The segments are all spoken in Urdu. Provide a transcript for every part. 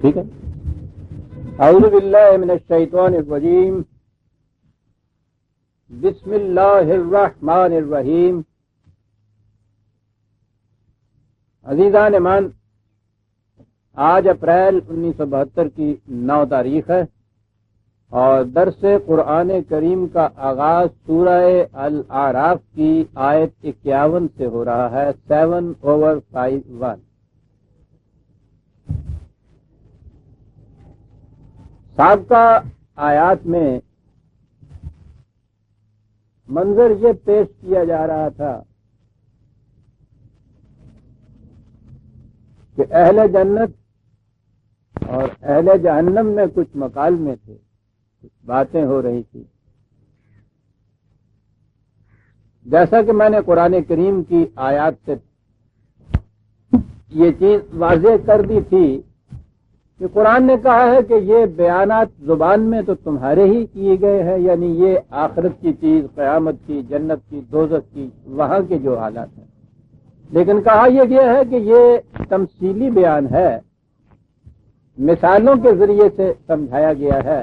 ٹھیک ہے. اعوذ باللہ من الشیطان الرجیم. بسم اللہ الرحمن الرحیم. عزیزان ایمان، آج اپریل 1972 کی 9 تاریخ ہے اور درس قرآن کریم کا آغاز سورہ الاعراف کی آیت 51 سے ہو رہا ہے. 7/51. سابقہ آیات میں منظر یہ پیش کیا جا رہا تھا کہ اہل جنت اور اہل جہنم میں کچھ مکالمے تھے، کچھ باتیں ہو رہی تھی. جیسا کہ میں نے قرآن کریم کی آیات سے یہ چیز واضح کر دی تھی کہ قرآن نے کہا ہے کہ یہ بیانات زبان میں تو تمہارے ہی کیے گئے ہیں، یعنی یہ آخرت کی چیز، قیامت کی، جنت کی، دوزخ کی، وہاں کے جو حالات ہیں. لیکن کہا یہ گیا ہے کہ یہ تمثیلی بیان ہے، مثالوں کے ذریعے سے سمجھایا گیا ہے.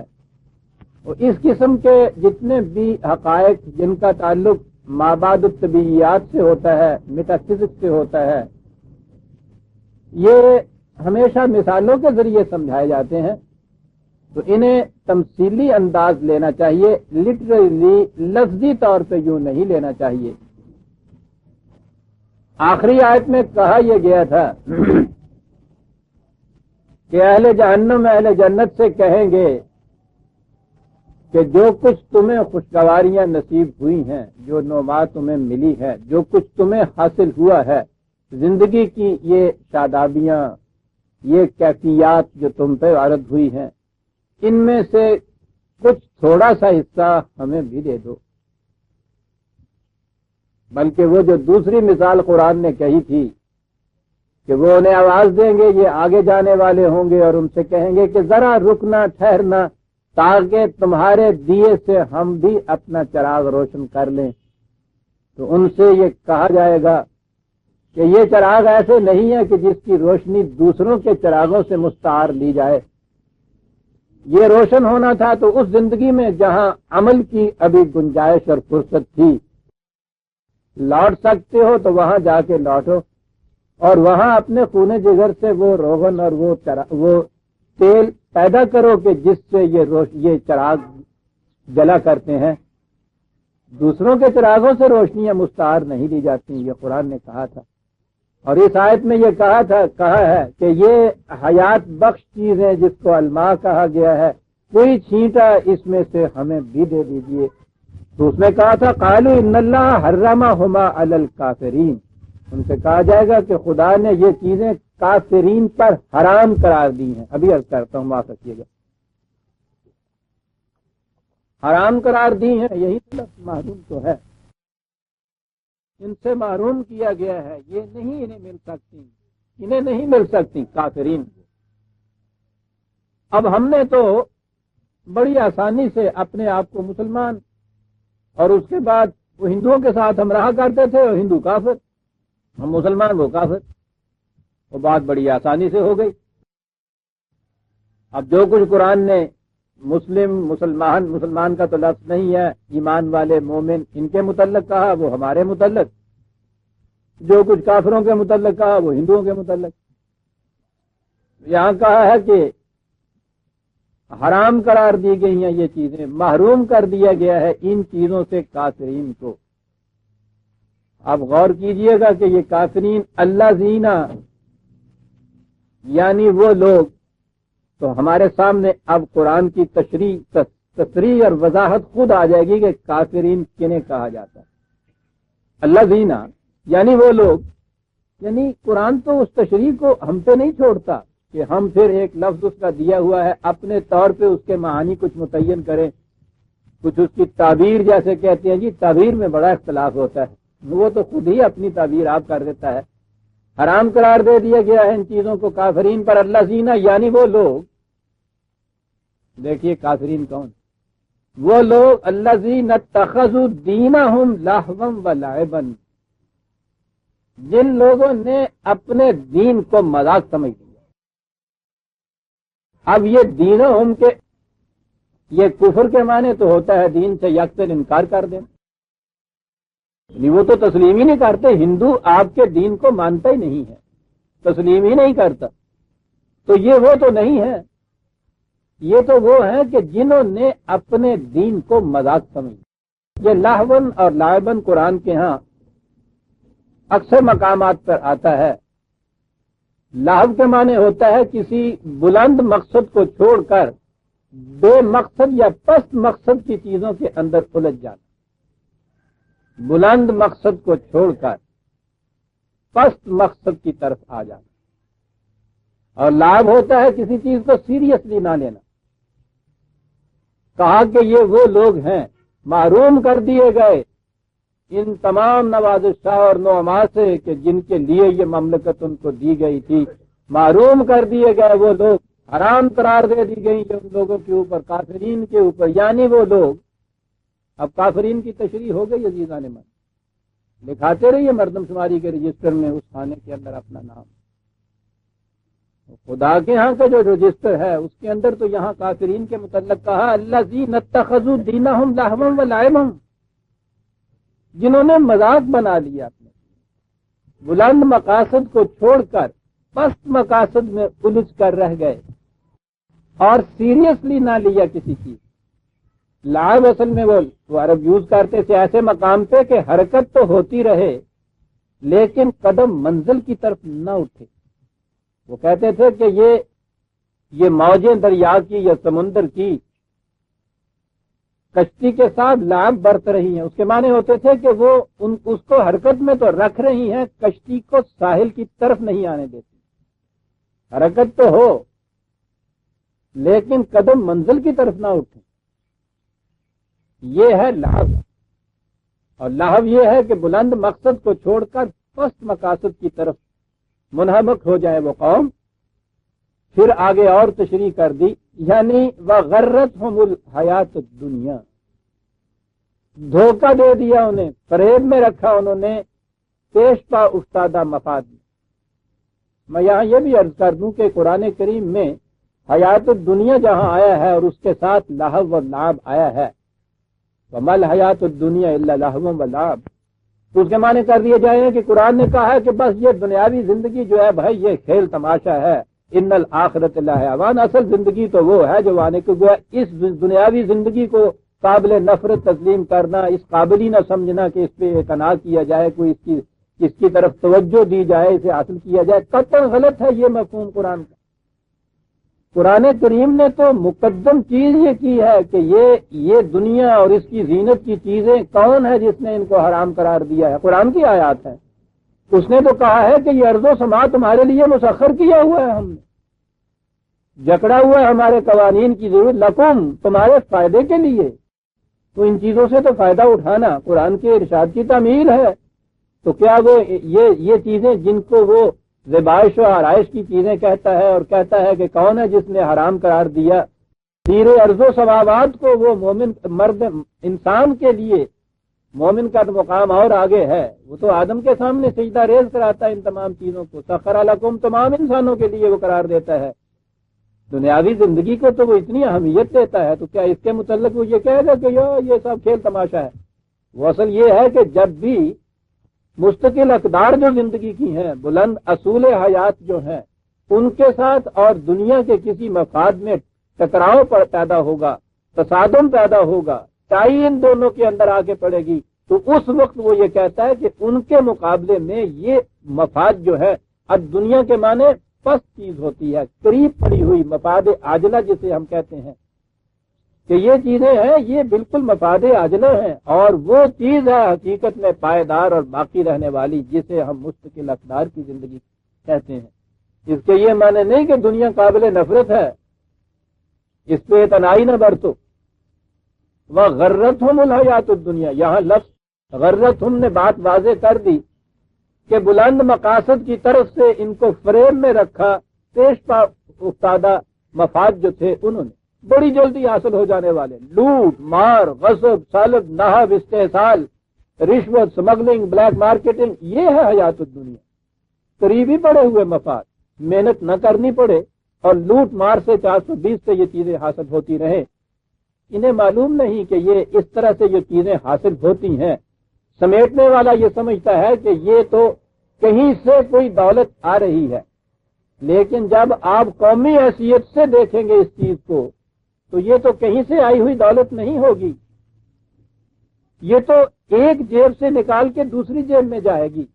اور اس قسم کے جتنے بھی حقائق جن کا تعلق مابعد الطبیعیات سے ہوتا ہے، میٹا فزکس سے ہوتا ہے، یہ ہمیشہ مثالوں کے ذریعے سمجھائے جاتے ہیں. تو انہیں تمثیلی انداز لینا چاہیے، لٹرلی لفظی طور پہ یوں نہیں لینا چاہیے. آخری آیت میں کہا یہ گیا تھا کہ اہل جہنم اہل جنت سے کہیں گے کہ جو کچھ تمہیں خوشگواریاں نصیب ہوئی ہیں، جو نعمت تمہیں ملی ہے، جو کچھ تمہیں حاصل ہوا ہے، زندگی کی یہ شادابیاں، یہ کیفیات جو تم پہ عرض ہوئی ہیں، ان میں سے کچھ تھوڑا سا حصہ ہمیں بھی دے دو. بلکہ وہ جو دوسری مثال قرآن نے کہی تھی کہ وہ انہیں آواز دیں گے، یہ آگے جانے والے ہوں گے اور ان سے کہیں گے کہ ذرا رکنا، ٹھہرنا، تاکہ تمہارے دیے سے ہم بھی اپنا چراغ روشن کر لیں. تو ان سے یہ کہا جائے گا کہ یہ چراغ ایسے نہیں ہے کہ جس کی روشنی دوسروں کے چراغوں سے مستعار لی جائے. یہ روشن ہونا تھا تو اس زندگی میں جہاں عمل کی ابھی گنجائش اور فرصت تھی. لوٹ سکتے ہو تو وہاں جا کے لوٹو اور وہاں اپنے خون جگر سے وہ روغن اور وہ تیل پیدا کرو کہ جس سے یہ چراغ جلا کرتے ہیں. دوسروں کے چراغوں سے روشنیاں مستعار نہیں لی جاتی، یہ قرآن نے کہا تھا. اور اس آیت میں یہ کہا ہے کہ یہ حیات بخش چیز ہے جس کو الماء کہا گیا ہے، کوئی چھینٹا اس میں سے ہمیں بھی دے دیجئے. تو اس میں کہا تھا قالوا ان اللہ حرمہما علی الکافرین. ان سے کہا جائے گا کہ خدا نے یہ چیزیں کافرین پر حرام قرار دی ہیں. ابھی عرض کرتا ہوں، معاف رکھیے گا، حرام قرار دی ہیں، یہی محروم تو ہے، ان سے محروم کیا گیا ہے. یہ نہیں انہیں مل سکتی کافرین کو. اب ہم نے تو بڑی آسانی سے اپنے آپ کو مسلمان، اور اس کے بعد وہ ہندوؤں کے ساتھ ہم رہا کرتے تھے، اور ہندو کافر، ہم مسلمان وہ کافر، وہ بات بڑی آسانی سے ہو گئی. اب جو کچھ قرآن نے مسلمان کا تو لفظ نہیں ہے، ایمان والے مومن ان کے متعلق کہا وہ ہمارے متعلق، جو کچھ کافروں کے متعلق کہا وہ ہندوؤں کے متعلق. یہاں کہا ہے کہ حرام قرار دی گئی ہیں یہ چیزیں، محروم کر دیا گیا ہے ان چیزوں سے کافرین کو. آپ غور کیجئے گا کہ یہ کافرین اللہ زینا، یعنی وہ لوگ. تو ہمارے سامنے اب قرآن کی تصریح اور وضاحت خود آ جائے گی کہ کافرین کنہیں کہا جاتا ہے. اللہ زینا یعنی وہ لوگ، یعنی قرآن تو اس تشریح کو ہم پہ نہیں چھوڑتا کہ ہم پھر ایک لفظ اس کا دیا ہوا ہے اپنے طور پہ اس کے معانی کچھ متعین کریں، کچھ اس کی تعبیر جیسے کہتے ہیں. جی تعبیر میں بڑا اختلاف ہوتا ہے، وہ تو خود ہی اپنی تعبیر آپ کر دیتا ہے. حرام قرار دے دیا گیا ہے ان چیزوں کو کافرین پر. اللہ زینا یعنی وہ لوگ، دیکھیے کافرین کون؟ وہ لوگ الذین اتخذوا دینہم لہوا و لعبا، جن لوگوں نے اپنے دین کو مذاق سمجھ لیا. اب یہ دینہم کے یہ کفر کے معنی تو ہوتا ہے دین سے یکسر انکار کر دینا، یعنی وہ تو تسلیم ہی نہیں کرتے. ہندو آپ کے دین کو مانتا ہی نہیں ہے، تسلیم ہی نہیں کرتا. تو یہ وہ تو نہیں ہے، یہ تو وہ ہیں کہ جنہوں نے اپنے دین کو مذاق سمجھا. یہ لہون اور لائبن قرآن کے ہاں اکثر مقامات پر آتا ہے. لہو کے معنی ہوتا ہے کسی بلند مقصد کو چھوڑ کر بے مقصد یا پست مقصد کی چیزوں کے اندر الجھ جانا. بلند مقصد کو چھوڑ کر پست مقصد کی طرف آ جانا. اور لابھ ہوتا ہے کسی چیز کو سیریسلی نہ لینا. کہا کہ یہ وہ لوگ ہیں محروم کر دیے گئے ان تمام نوازشاں اور نعما سے کہ جن کے لیے یہ مملکت ان کو دی گئی تھی. محروم کر دیے گئے وہ لوگ، حرام قرار دے دی گئی ان لوگوں کے اوپر، کافرین کے اوپر. یعنی وہ لوگ، اب کافرین کی تشریح ہو گئی عزیزان من، لکھاتے رہیے مردم شماری کے رجسٹر میں اس خانے کے اندر اپنا نام. خدا کے ہاں کا جو رجسٹر ہے اس کے اندر تو یہاں کافرین کے متعلق کہا الذین اتخذوا دینہم لہوا ولعبا، جنہوں نے مذاق بنا لیا اپنے بلند مقاصد کو چھوڑ کر پست مقاصد میں الجھ کر رہ گئے اور سیریسلی نہ لیا کسی چیز. لعب اصل میں وہ عرب یوز کرتے تھے ایسے مقام پہ کہ حرکت تو ہوتی رہے لیکن قدم منزل کی طرف نہ اٹھے. وہ کہتے تھے کہ یہ موجیں دریا کی یا سمندر کی کشتی کے ساتھ لعب برت رہی ہیں. اس کے معنی ہوتے تھے کہ وہ اس کو حرکت میں تو رکھ رہی ہیں، کشتی کو ساحل کی طرف نہیں آنے دیتی. حرکت تو ہو لیکن قدم منزل کی طرف نہ اٹھے. یہ ہے لہو. اور لہو یہ ہے کہ بلند مقصد کو چھوڑ کر پست مقاصد کی طرف منہمک ہو جائے وہ قوم. پھر آگے اور تشریح کر دی، یعنی وغرتہم الحیات الدنیا، دھوکہ دے دیا انہیں، فریب میں رکھا انہوں نے پیش پا افتادہ مفاد میں. میں یہاں یہ بھی عرض کر دوں کہ قرآن کریم میں حیات الدنیا جہاں آیا ہے اور اس کے ساتھ لہو و لعب آیا ہے، وما الحیات الدنیا الا لہو و لعب، تو اس کے معنی کر دیے جائیں کہ قرآن نے کہا ہے کہ بس یہ دنیاوی زندگی جو ہے بھائی یہ کھیل تماشا ہے. ان الآخرت لحیوان، اصل زندگی تو وہ ہے جو آنے کو گویا اس دنیاوی زندگی کو قابل نفرت تسلیم کرنا، اس قابل ہی نہ سمجھنا کہ اس پہ اعتنا کیا جائے، کوئی اس کی طرف توجہ دی جائے، اسے حاصل کیا جائے، قطعاً غلط ہے یہ مفہوم قرآن کا. قرآن کریم نے تو مقدم چیز یہ کی ہے کہ یہ دنیا اور اس کی زینت کی چیزیں کون ہے جس نے ان کو حرام قرار دیا ہے؟ قرآن کی آیات ہے. اس نے تو کہا ہے کہ یہ ارض و سما تمہارے لیے مسخر کیا ہوا ہے، ہم نے جکڑا ہوا ہے ہمارے قوانین کی ضرورت، لکم تمہارے فائدے کے لیے. تو ان چیزوں سے تو فائدہ اٹھانا قرآن کے ارشاد کی تعمیل ہے. تو کیا وہ یہ چیزیں جن کو وہ زبائش و آرائش کی چیزیں کہتا ہے اور کہتا ہے کہ کون ہے جس نے حرام قرار دیا، سیرے ارض و سماوات کو وہ مومن مرد انسان کے لیے، مومن کا تو مقام اور آگے ہے، وہ تو آدم کے سامنے سجدہ ریز کراتا ہے ان تمام چیزوں کو. سخر لکم تمام انسانوں کے لیے وہ قرار دیتا ہے. دنیاوی زندگی کو تو وہ اتنی اہمیت دیتا ہے، تو کیا اس کے متعلق وہ یہ کہے گا کہ یہ سب کھیل تماشا ہے؟ وہ اصل یہ ہے کہ جب بھی مستقل اقدار جو زندگی کی ہیں، بلند اصول حیات جو ہیں، ان کے ساتھ اور دنیا کے کسی مفاد میں ٹکراؤ پر پیدا ہوگا، تصادم پیدا ہوگا، ٹائی ان دونوں کے اندر آگے پڑے گی، تو اس وقت وہ یہ کہتا ہے کہ ان کے مقابلے میں یہ مفاد جو ہے، اب دنیا کے معنی پست چیز ہوتی ہے، قریب پڑی ہوئی مفاد عاجلہ جسے ہم کہتے ہیں کہ یہ چیزیں ہیں، یہ بالکل مفاد عاجلہ ہیں، اور وہ چیز ہے حقیقت میں پائیدار اور باقی رہنے والی جسے ہم مستقل اقدار کی زندگی کہتے ہیں. اس کے یہ معنی نہیں کہ دنیا قابل نفرت ہے، اس پہ اتنائی نہ برتو. وغرتہم الحیات الدنیا، یہاں لفظ غرتہم نے بات واضح کر دی کہ بلند مقاصد کی طرف سے ان کو فریب میں رکھا، پیش پا افتادہ مفاد جو تھے انہوں نے بڑی جلدی حاصل ہو جانے والے، لوٹ مار، غصب، سلب، نہب، استحصال، رشوت، سمگلنگ، بلیک مارکیٹنگ، یہ ہے حیات الدنیا. قریبی پڑے ہوئے مفاد، محنت نہ کرنی پڑے اور لوٹ مار سے 420 سے یہ چیزیں حاصل ہوتی رہیں. انہیں معلوم نہیں کہ یہ اس طرح سے جو چیزیں حاصل ہوتی ہیں، سمیٹنے والا یہ سمجھتا ہے کہ یہ تو کہیں سے کوئی دولت آ رہی ہے، لیکن جب آپ قومی حیثیت سے دیکھیں گے اس چیز کو تو یہ تو کہیں سے آئی ہوئی دولت نہیں ہوگی، یہ تو ایک جیب سے نکال کے دوسری جیب میں جائے گی.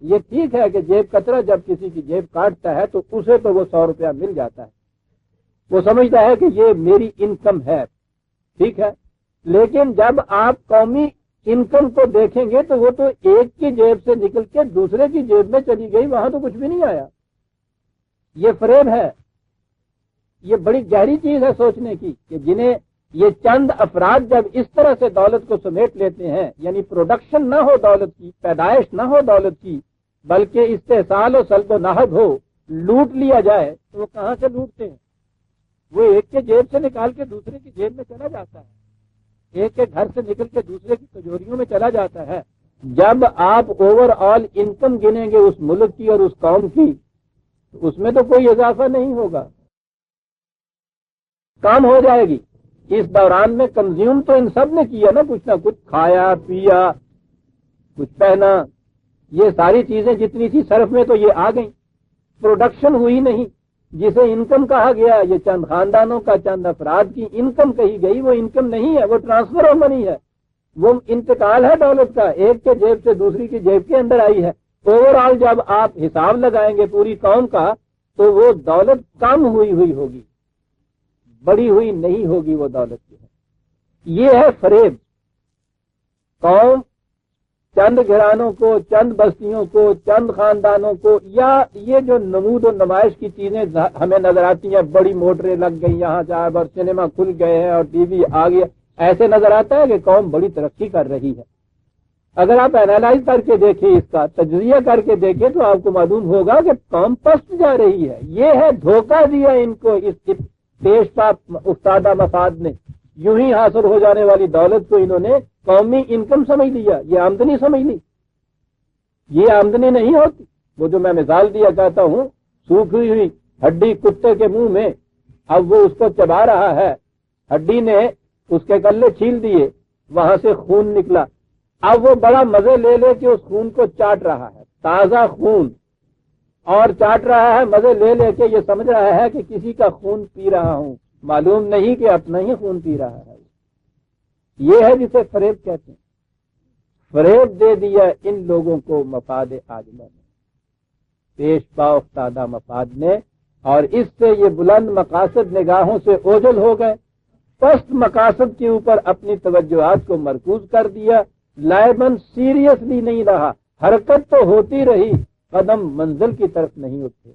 یہ ٹھیک ہے کہ جیب کترا جب کسی کی جیب کاٹتا ہے تو اسے تو وہ 100 روپیہ مل جاتا ہے، وہ سمجھتا ہے کہ یہ میری انکم ہے، ٹھیک ہے. لیکن جب آپ قومی انکم کو دیکھیں گے تو وہ تو ایک کی جیب سے نکل کے دوسرے کی جیب میں چلی گئی، وہاں تو کچھ بھی نہیں آیا. یہ فریب ہے. یہ بڑی گہری چیز ہے سوچنے کی کہ جنہیں یہ چند افراد جب اس طرح سے دولت کو سمیٹ لیتے ہیں، یعنی پروڈکشن نہ ہو دولت کی، پیدائش نہ ہو دولت کی، بلکہ استحصال و سلب و نہب ہو، لوٹ لیا جائے، تو وہ کہاں سے لوٹتے ہیں؟ وہ ایک کے جیب سے نکال کے دوسرے کی جیب میں چلا جاتا ہے، ایک کے گھر سے نکل کے دوسرے کی تجوریوں میں چلا جاتا ہے. جب آپ اوور آل انکم گنیں گے اس ملک کی اور اس قوم کی تو اس میں تو کوئی اضافہ نہیں ہوگا، کام ہو جائے گی. اس دوران میں کنزیوم تو ان سب نے کیا نا کچھ کھایا پیا، کچھ پہنا، یہ ساری چیزیں جتنی تھی صرف میں تو یہ آ گئیں، پروڈکشن ہوئی نہیں. جسے انکم کہا گیا یہ چند خاندانوں کا، چند افراد کی انکم کہی گئی، وہ انکم نہیں ہے، وہ ٹرانسفر آف منی ہے، وہ انتقال ہے دولت کا، ایک کے جیب سے دوسری کی جیب کے اندر آئی ہے. اوور آل جب آپ حساب لگائیں گے پوری قوم کا تو وہ دولت کم ہوئی ہوگی، بڑی ہوئی نہیں ہوگی وہ دولت کی ہے. یہ ہے فریب. قوم چند گھرانوں کو، چند بستیوں کو، چند خاندانوں کو، یا یہ جو نمود و نمائش کی چیزیں ہمیں نظر آتی ہیں، بڑی موٹریں لگ گئی یہاں جہاں اور سنیما کھل گئے ہیں اور ٹی وی آ گیا، ایسے نظر آتا ہے کہ قوم بڑی ترقی کر رہی ہے. اگر آپ اینالائز کر کے دیکھیں، اس کا تجزیہ کر کے دیکھیں تو آپ کو معلوم ہوگا کہ قوم پست جا رہی ہے. یہ ہے دھوکہ دیا ان کو اس پیش پا افتادہ مفاد نے. یوں ہی حاصل ہو جانے والی دولت کو انہوں نے قومی انکم سمجھ لیا، یہ آمدنی سمجھ لی. یہ آمدنی نہیں ہوتی. وہ جو میں مثال دیا کہتا ہوں، سوکھی ہوئی ہڈی کتے کے منہ میں، اب وہ اس کو چبا رہا ہے، ہڈی نے اس کے کلے چھیل دیے، وہاں سے خون نکلا، اب وہ بڑا مزے لے لے کے اس خون کو چاٹ رہا ہے، تازہ خون، اور چاٹ رہا ہے مزے لے لے کے، یہ سمجھ رہا ہے کہ کسی کا خون پی رہا ہوں، معلوم نہیں کہ اپنا ہی خون پی رہا ہے. یہ ہے جسے فریب کہتے ہیں. فریب دے دیا ان لوگوں کو مفاد عاجلہ نے، پیش پا افتادہ مفاد نے، اور اس سے یہ بلند مقاصد نگاہوں سے اوجھل ہو گئے، پست مقاصد کے اوپر اپنی توجہات کو مرکوز کر دیا. لائبن سیریسلی نہیں رہا، حرکت تو ہوتی رہی، قدم منزل کی طرف نہیں اٹھے،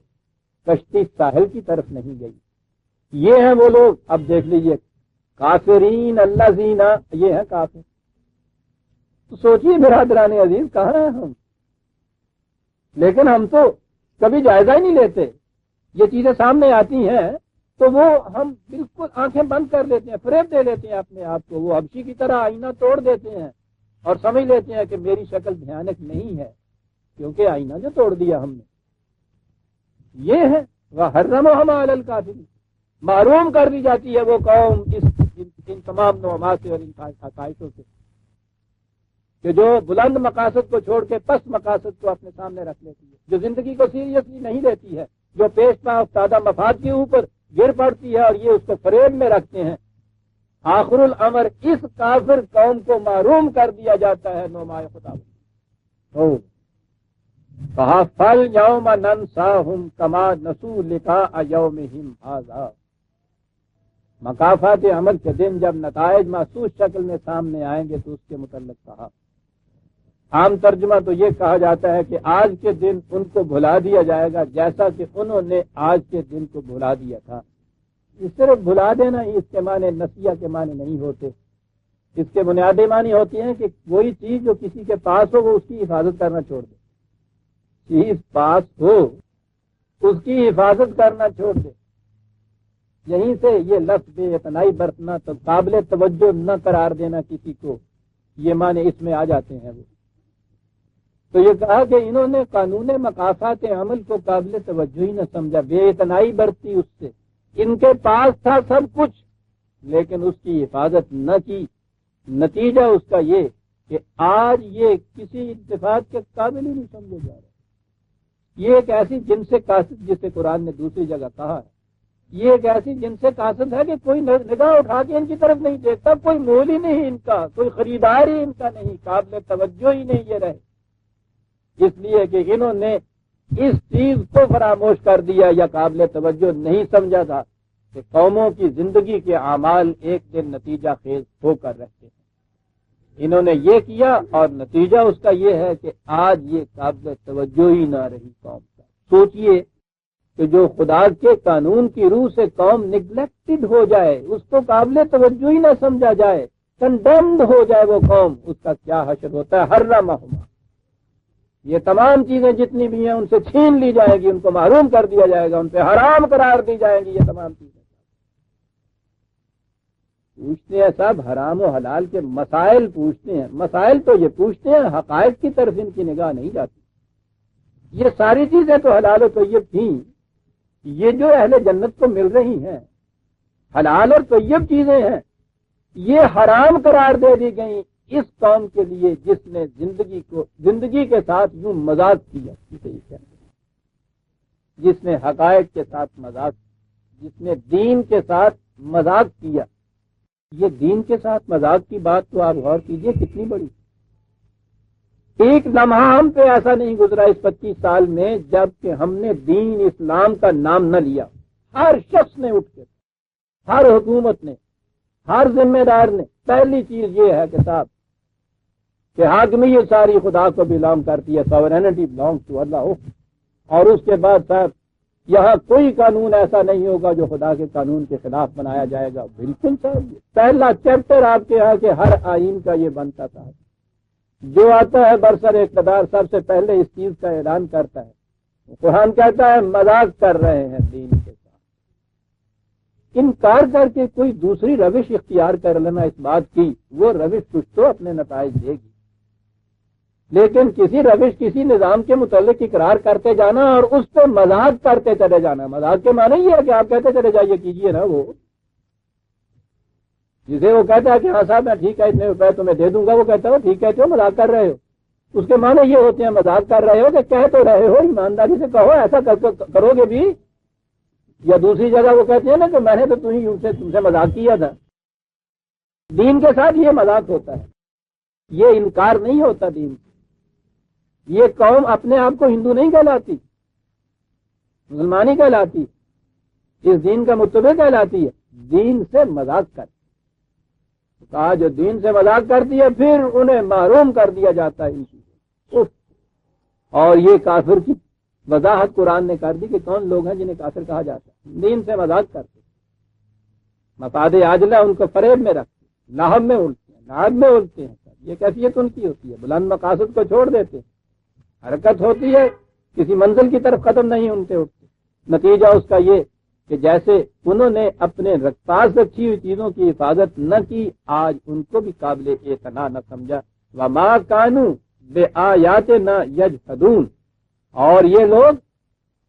کشتی ساحل کی طرف نہیں گئی. یہ ہیں وہ لوگ. اب دیکھ لیجئے، کافرین اللہ زینا، یہ ہے کافر. تو سوچیے برادران عزیز، کہاں ہیں ہم؟ لیکن ہم تو کبھی جائزہ ہی نہیں لیتے. یہ چیزیں سامنے آتی ہیں تو وہ ہم بالکل آنکھیں بند کر لیتے ہیں، فریب دے لیتے ہیں اپنے آپ کو. وہ حبشی کی طرح آئینہ توڑ دیتے ہیں اور سمجھ لیتے ہیں کہ میری شکل بھیانک نہیں ہے، کیونکہ آئینہ جو توڑ دیا ہم نے. یہ ہے وَحَرَّمَهُمَا عَلَى الْكَافِرِينَ. محروم کر دی جاتی ہے وہ قوم ان تمام نعمات سے اور ان خواہشوں سے کہ جو بلند مقاصد کو چھوڑ کے پست مقاصد کو اپنے سامنے رکھ لیتی ہے، جو زندگی کو سیریسلی نہیں لیتی ہے، جو پیش پا افتادہ مفاد کے اوپر گر پڑتی ہے اور یہ اس کو فریب میں رکھتے ہیں. آخر الامر اس کافر قوم کو محروم کر دیا جاتا ہے نعمائے خدا. کہا فَالْيَوْمَ نَنْسَاهُمْ كَمَا نَسُوا لِقَاءَ يَوْمِهِمْ هَذَا. مکافات عمل کے دن جب نتائج محسوس شکل میں سامنے آئیں گے تو اس کے متعلق کہا. عام ترجمہ تو یہ کہا جاتا ہے کہ آج کے دن ان کو بھلا دیا جائے گا جیسا کہ انہوں نے آج کے دن کو بھلا دیا تھا. اس صرف بھلا دینا ہی اس کے معنی نسیہ کے معنی نہیں ہوتے. اس کے بنیادی معنی ہوتی ہیں کہ کوئی چیز جو کسی کے پاس ہو وہ اس کی حفاظت کرنا چھوڑ دے. چیز پاس ہو اس کی حفاظت کرنا چھوڑ دے. یہیں سے یہ لفظ بے اعتنائی برتنا، تو قابل توجہ نہ قرار دینا کسی کو، یہ معنی اس میں آ جاتے ہیں. وہ تو یہ کہا کہ انہوں نے قانون مقافات عمل کو قابل توجہ ہی نہ سمجھا، بے اعتنائی برتی اس سے، ان کے پاس تھا سب کچھ لیکن اس کی حفاظت نہ کی، نتیجہ اس کا یہ کہ آج یہ کسی اتفاق کے قابل ہی نہیں سمجھے جا رہے۔ یہ ایک ایسی جن سے قاصد جسے قرآن نے دوسری جگہ کہا ہے، یہ ایک ایسی جن سے قاصد ہے کہ کوئی نگاہ اٹھا کے ان کی طرف نہیں دیکھتا، کوئی مول ہی نہیں ان کا، کوئی خریدار ہی ان کا نہیں، قابل توجہ ہی نہیں یہ رہے، اس لیے کہ انہوں نے اس چیز کو فراموش کر دیا یا قابل توجہ نہیں سمجھا تھا کہ قوموں کی زندگی کے اعمال ایک دن نتیجہ خیز ہو کر رہتے ہیں۔ انہوں نے یہ کیا اور نتیجہ اس کا یہ ہے کہ آج یہ قابل توجہ ہی نہ رہی قوم کا۔ سوچئے کہ جو خدا کے قانون کی روح سے قوم نگلیکٹڈ ہو جائے، اس کو قابل توجہ ہی نہ سمجھا جائے، کنڈیمڈ ہو جائے وہ قوم، اس کا کیا حشر ہوتا ہے۔ حرمہما، یہ تمام چیزیں جتنی بھی ہیں ان سے چھین لی جائے گی، ان کو محروم کر دیا جائے گا، ان پہ حرام قرار دی جائے گی یہ تمام چیزیں۔ پوچھتے ہیں سب حرام و حلال کے مسائل پوچھتے ہیں، مسائل تو یہ پوچھتے ہیں، حقائق کی طرف ان کی نگاہ نہیں جاتی۔ یہ ساری چیزیں تو حلال و طیب تھیں، یہ جو اہل جنت کو مل رہی ہیں حلال اور طیب چیزیں ہیں، یہ حرام قرار دے دی گئیں اس قوم کے لیے جس نے زندگی کے ساتھ یوں مذاق کیا، جس نے حقائق کے ساتھ مذاق، جس نے دین کے ساتھ مذاق کیا۔ یہ دین کے ساتھ مذاق کی بات تو آپ غور کیجئے کتنی بڑی، ایک لمحہ ہم پہ ایسا نہیں گزرا اس 25 سال میں جب کہ ہم نے دین اسلام کا نام نہ لیا۔ ہر شخص نے اٹھ کے، ہر حکومت نے، ہر ذمہ دار نے پہلی چیز یہ ہے کہ صاحب کہ حاکمیت ساری خدا کو بلانگ کرتی ہے، ساورینٹی بلانگ ٹو اللہ، اور اس کے بعد صاحب یہاں کوئی قانون ایسا نہیں ہوگا جو خدا کے قانون کے خلاف بنایا جائے گا۔ بالکل صاحب، پہلا چیپٹر آپ کے یہاں کے ہر آئین کا یہ بنتا تھا، جو آتا ہے برسر اقتدار سب سے پہلے اس چیز کا اعلان کرتا ہے، قرآن کہتا ہے مذاق کر رہے ہیں دین کے ساتھ۔ انکار کر کے کوئی دوسری روش اختیار کر لینا اس بات کی، وہ روش کچھ تو اپنے نتائج دے گی، لیکن کسی روش کسی نظام کے متعلق اقرار کرتے جانا اور اس پہ مذاق کرتے چلے جانا، مذاق کے معنی یہ ہے کہ آپ کہتے چلے جائیے کیجئے نا، وہ جسے وہ کہتا ہے کہ ہاں صاحب میں ٹھیک ہے اتنے روپے تمہیں دے دوں گا، وہ کہتا ہے ٹھیک کہتے ہو، مذاق کر رہے ہو، اس کے معنی یہ ہوتے ہیں مذاق کر رہے ہو کہ کہہ تو رہے ہو، ایمانداری سے کہو ایسا کرو گے بھی۔ یا دوسری جگہ وہ کہتے ہیں نا کہ میں نے تو تم سے مذاق کیا تھا۔ دین کے ساتھ یہ مذاق ہوتا ہے، یہ انکار نہیں ہوتا دین سے۔ یہ قوم اپنے آپ کو ہندو نہیں کہلاتی، مسلمانی کہلاتی، اس دین کا متبع کہلاتی ہے، دین سے مذاق کرتی، کہا جو دین سے مذاق کرتی ہے پھر انہیں محروم کر دیا جاتا ہے ان چیزوں۔ اور یہ کافر کی وضاحت قرآن نے کر دی کہ کون لوگ ہیں جنہیں کافر کہا جاتا ہے، دین سے مذاق کرتے، مفاد عاجلہ ان کو فریب میں رکھتے، لاہب میں اڑتے ہیں، ناب میں اڑتے ہیں، یہ کیفیت ان کی ہوتی ہے، بلند مقاصد کو چھوڑ دیتے ہیں، حرکت ہوتی ہے کسی منزل کی طرف قدم نہیں ان کے اٹھتے، نتیجہ اس کا یہ کہ جیسے انہوں نے اپنے پاس رکھی ہوئی چیزوں کی حفاظت نہ کی، آج ان کو بھی قابل اعتنا نہ سمجھا۔ وما کانوا بآیاتنا یجحدون، اور یہ لوگ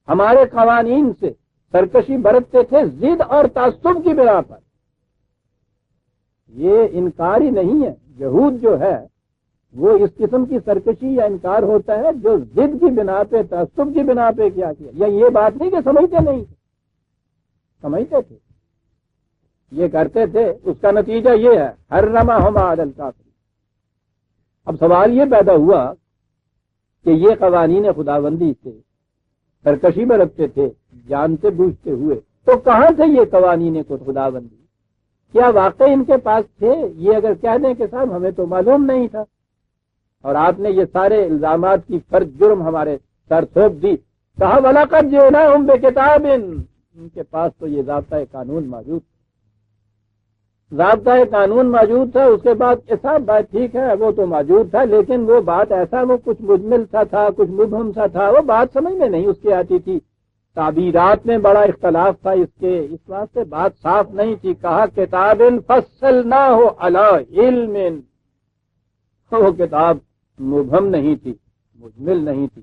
ہمارے قوانین سے سرکشی برتتے تھے ضد اور تعصب کی بنا پر۔ یہ انکار ہی نہیں ہے، یہود جو ہے وہ اس قسم کی سرکشی یا انکار ہوتا ہے جو ضد کی بنا پہ، تعصب کی بنا پہ کیا یا یہ بات نہیں کہ سمجھتے نہیں تھے، سمجھتے تھے، یہ کرتے تھے، اس کا نتیجہ یہ ہے حرمہما علی الکافرین۔ اب سوال یہ پیدا ہوا کہ یہ قوانین خداوندی سے سرکشی برتتے تھے جانتے بوجھتے ہوئے، تو کہاں سے یہ قوانین خداوندی؟ کیا واقعی ان کے پاس تھے؟ یہ اگر کہہ دیں کہ صاحب ہمیں تو معلوم نہیں تھا، اور آپ نے یہ سارے الزامات کی فرض جرم ہمارے سر تھوپ دی، کہا وَلَقَدْ جِئْنَاهُمْ بِكِتَابٍ، ان کے پاس تو یہ ضابطۂ قانون موجود تھا، ضابطۂ قانون موجود تھا، اس کے بعد ایسا بات ٹھیک ہے وہ تو موجود تھا، لیکن وہ بات ایسا وہ کچھ مجمل سا تھا، کچھ مبہم سا تھا، وہ بات سمجھ میں نہیں اس کی آتی تھی، تعبیرات میں بڑا اختلاف تھا اس کے، اس واسطے بات صاف نہیں تھی۔ کہا کتاب فصلناہ علی علم، وہ کتاب مبہم نہیں تھی، مجمل نہیں تھی،